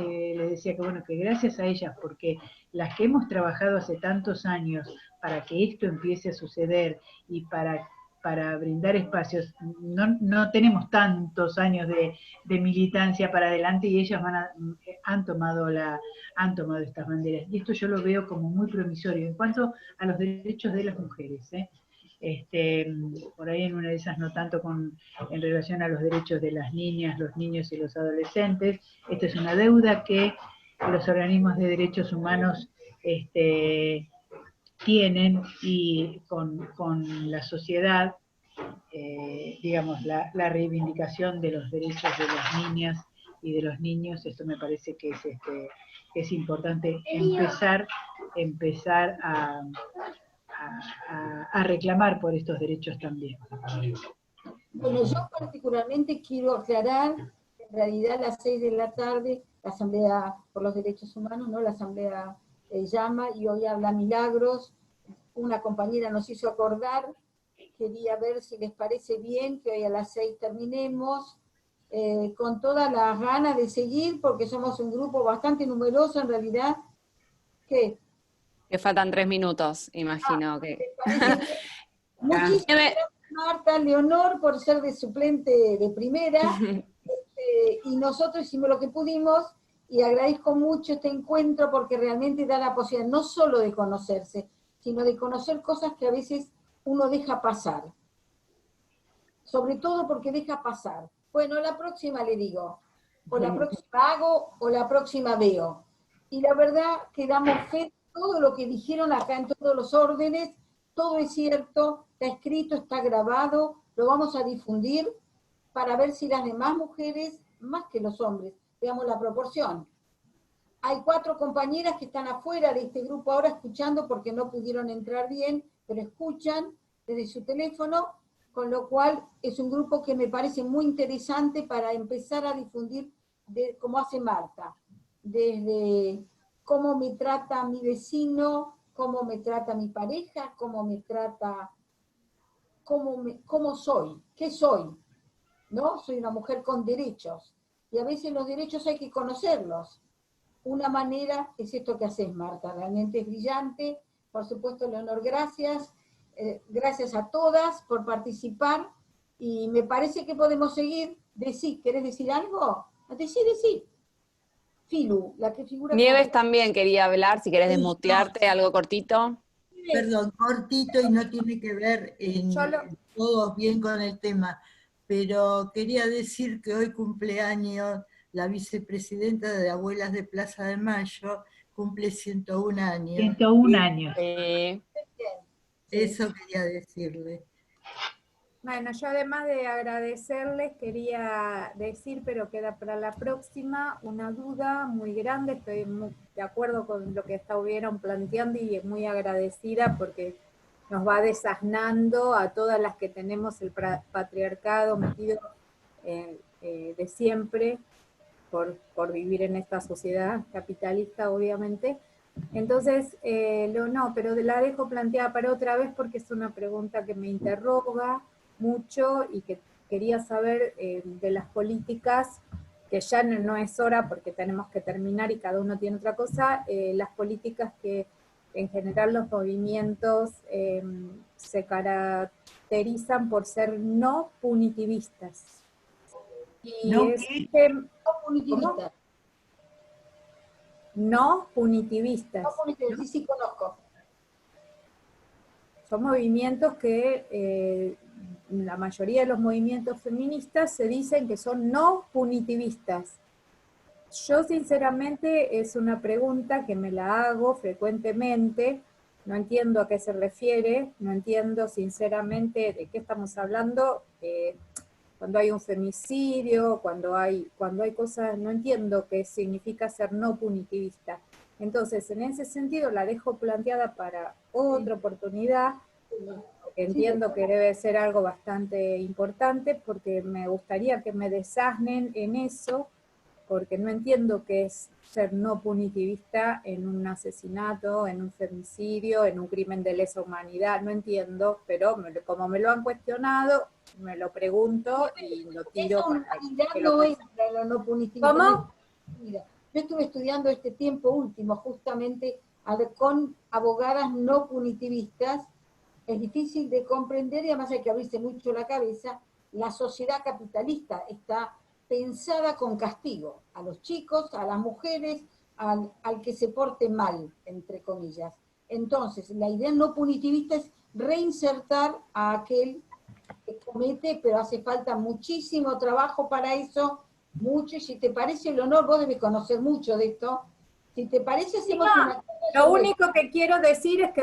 decía que bueno, que gracias a ellas, porque las que hemos trabajado hace tantos años para que esto empiece a suceder y para brindar espacios, no tenemos tantos años de militancia para adelante y ellas han tomado estas banderas. Y esto yo lo veo como muy promisorio en cuanto a los derechos de las mujeres. Por ahí en una de esas no tanto en relación a los derechos de las niñas, los niños y los adolescentes. Esta es una deuda que los organismos de derechos humanos tienen y con la sociedad, digamos, la reivindicación de los derechos de las niñas y de los niños. Esto me parece que es importante empezar a reclamar por estos derechos también. Bueno, yo particularmente quiero aclarar que en realidad a las 6 de la tarde, la Asamblea por los Derechos Humanos, ¿no? La Asamblea llama y hoy habla Milagros. Una compañera nos hizo acordar, quería ver si les parece bien que hoy a las 6 terminemos, con todas las ganas de seguir, porque somos un grupo bastante numeroso en realidad. ¿Qué? Que faltan 3 minutos, imagino que. Muchísimas gracias, Marta, Leonor, por ser de suplente de primera, y nosotros hicimos lo que pudimos, y agradezco mucho este encuentro porque realmente da la posibilidad no solo de conocerse, sino de conocer cosas que a veces uno deja pasar. Sobre todo porque deja pasar. Bueno, la próxima le digo, o la próxima hago, o la próxima veo. Y la verdad que damos fe de todo lo que dijeron acá en todos los órdenes, todo es cierto, está escrito, está grabado, lo vamos a difundir para ver si las demás mujeres, más que los hombres, veamos la proporción. Hay 4 compañeras que están afuera de este grupo ahora escuchando porque no pudieron entrar bien, pero escuchan desde su teléfono, con lo cual es un grupo que me parece muy interesante para empezar a difundir, como hace Marta, desde cómo me trata mi vecino, cómo me trata mi pareja, cómo me trata, cómo soy, qué soy, ¿no? Soy una mujer con derechos, y a veces los derechos hay que conocerlos. Una manera es esto que haces, Marta, realmente es brillante. Por supuesto, Leonor, gracias. Gracias a todas por participar, y me parece que podemos seguir. ¿Querés decir algo? Decí. Filu, la que figura... Nieves también quería hablar, si querés desmutearte, algo cortito. Perdón, cortito y no tiene que ver en todos bien con el tema, pero quería decir que hoy cumpleaños la vicepresidenta de Abuelas de Plaza de Mayo, cumple 101 años. 101 años. Eso quería decirle. Bueno, yo además de agradecerles, quería decir, pero queda para la próxima, una duda muy grande. Estoy muy de acuerdo con lo que estuvieron planteando y muy agradecida porque nos va desasnando a todas las que tenemos el patriarcado metido de siempre por vivir en esta sociedad capitalista, obviamente. Entonces, pero la dejo planteada para otra vez porque es una pregunta que me interroga mucho y que quería saber de las políticas, que ya no es hora porque tenemos que terminar y cada uno tiene otra cosa, las políticas que en general los movimientos se caracterizan por ser no punitivistas. Y ¿No punitivistas. No punitivistas. No punitivistas, sí conozco. Son movimientos que la mayoría de los movimientos feministas se dicen que son no punitivistas. Yo sinceramente es una pregunta que me la hago frecuentemente, no entiendo a qué se refiere, no entiendo sinceramente de qué estamos hablando, cuando hay un femicidio, cuando hay cosas, no entiendo qué significa ser no punitivista. Entonces, en ese sentido la dejo planteada para otra oportunidad, porque entiendo que debe ser algo bastante importante, porque me gustaría que me desasnen en eso, porque no entiendo qué es ser no punitivista en un asesinato, en un femicidio, en un crimen de lesa humanidad, no entiendo, pero como me lo han cuestionado, me lo pregunto y lo tiro para que lo piensen. ¿Cómo? Mira, yo estuve estudiando este tiempo último justamente con abogadas no punitivistas. Es difícil de comprender y además hay que abrirse mucho la cabeza. La sociedad capitalista está pensada con castigo a los chicos, a las mujeres, al que se porte mal, entre comillas. Entonces, la idea no punitivista es reinsertar a aquel que comete, pero hace falta muchísimo trabajo para eso, mucho, y si te parece, Leonor, vos debes conocer mucho de esto. Si te parece, hacemos una... Lo único que quiero decir es que,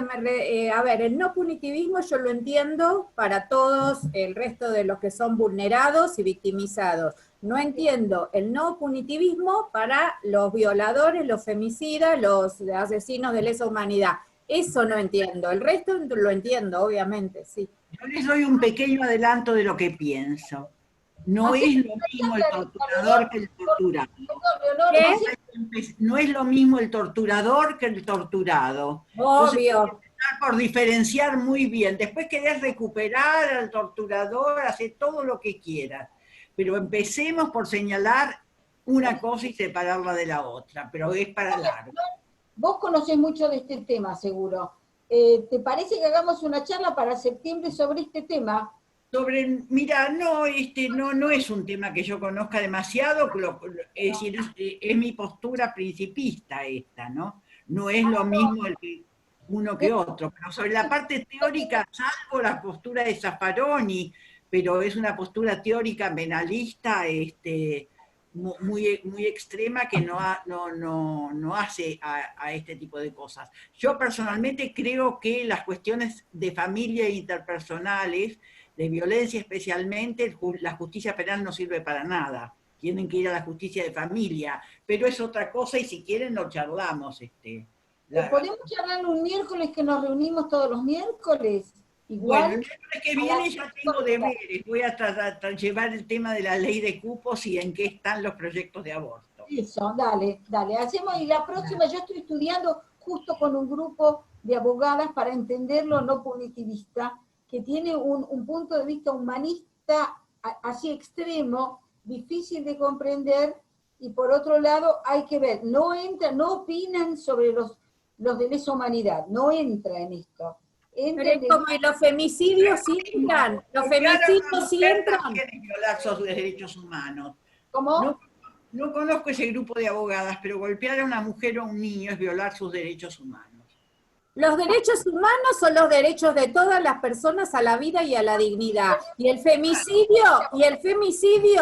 a ver, el no punitivismo yo lo entiendo para todos el resto de los que son vulnerados y victimizados. No entiendo el no punitivismo para los violadores, los femicidas, los asesinos de lesa humanidad. Eso no entiendo. El resto lo entiendo, obviamente, sí. Yo les doy un pequeño adelanto de lo que pienso. No es lo mismo el torturador que el torturado. No es lo mismo el torturador que el torturado. Obvio. Entonces, por diferenciar muy bien. Después querés recuperar al torturador, hacer todo lo que quieras. Pero empecemos por señalar una cosa y separarla de la otra. Pero es para largo. Vos conocés mucho de este tema, seguro. ¿Te parece que hagamos una charla para septiembre sobre este tema? Mira, no es un tema que yo conozca demasiado, es decir, es mi postura principista esta, ¿no? No es lo mismo uno que otro, pero sobre la parte teórica, salvo la postura de Zaffaroni, pero es una postura teórica penalista, muy extrema que no hace a este tipo de cosas. Yo personalmente creo que las cuestiones de familia e interpersonales, de violencia especialmente, la justicia penal no sirve para nada. Tienen que ir a la justicia de familia, pero es otra cosa y si quieren lo charlamos. ¿Podemos charlar un miércoles que nos reunimos todos los miércoles? Igual, bueno, el miércoles que viene ya tengo deberes. Voy a llevar el tema de la ley de cupos y en qué están los proyectos de aborto. Eso, dale. Hacemos, y la próxima yo estoy estudiando justo con un grupo de abogadas para entender lo no punitivista, que tiene un punto de vista humanista así extremo, difícil de comprender, y por otro lado hay que ver, no opinan sobre los de lesa humanidad, no entra en esto. Pero es como los femicidios sí entran, los femicidios sí entran. Violar sus derechos humanos. ¿Cómo? No conozco ese grupo de abogadas, pero golpear a una mujer o a un niño es violar sus derechos humanos. Los derechos humanos son los derechos de todas las personas a la vida y a la dignidad. Y el femicidio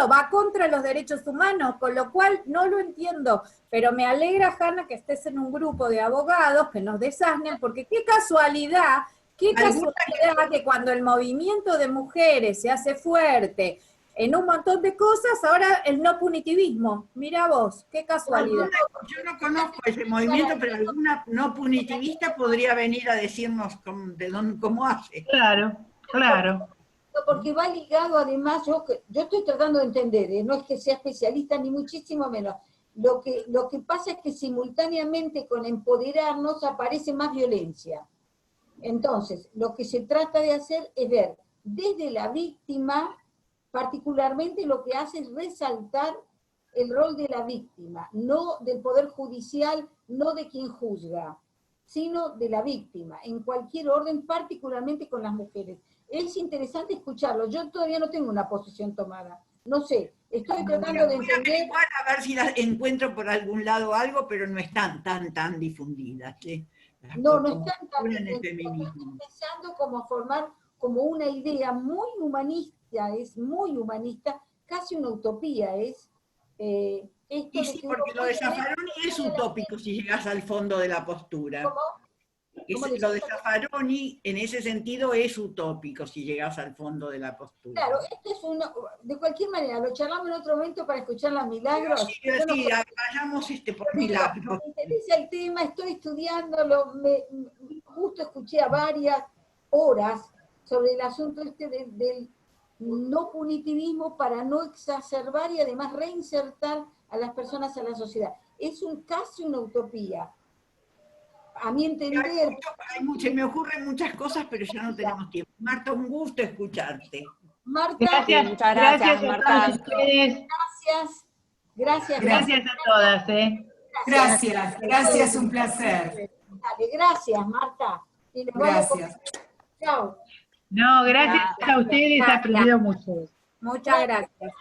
va contra los derechos humanos, con lo cual no lo entiendo. Pero me alegra, Hanna, que estés en un grupo de abogados que nos desasnen, porque qué casualidad que cuando el movimiento de mujeres se hace fuerte en un montón de cosas, ahora el no punitivismo. Mira vos, qué casualidad. Yo no conozco ese movimiento, pero alguna no punitivista podría venir a decirnos cómo hace. Claro. Porque va ligado, además, yo estoy tratando de entender, no es que sea especialista ni muchísimo menos. Lo que pasa es que simultáneamente con empoderarnos aparece más violencia. Entonces, lo que se trata de hacer es ver desde la víctima, particularmente lo que hace es resaltar el rol de la víctima, no del Poder Judicial, no de quien juzga, sino de la víctima, en cualquier orden, particularmente con las mujeres. Es interesante escucharlo, yo todavía no tengo una posición tomada, no sé, estoy tratando de entender... Voy a ver si las encuentro por algún lado algo, pero no están tan difundidas. No están tan difundidas, estoy empezando como a formar como una idea muy humanista, es muy humanista, casi una utopía es. Y sí, porque lo de Zaffaroni es utópico si llegas al fondo de la postura. ¿Cómo? Lo de Zaffaroni en ese sentido es utópico si llegas al fondo de la postura. Claro, esto es de cualquier manera, lo charlamos en otro momento para escuchar las Milagros. Sí, vayamos por Milagros. Me interesa el tema, estoy estudiándolo, justo escuché a varias horas sobre el asunto del no punitivismo para no exacerbar y además reinsertar a las personas a la sociedad. Es casi una utopía. A mi entender... Me ocurren muchas cosas, pero ya no tenemos tiempo. Marta, un gusto escucharte. Marta, muchas gracias Marta. Gracias a todas. Gracias, un placer. Dale, gracias Marta. Y gracias. Chao. No, gracias a ustedes, he aprendido mucho. Muchas gracias.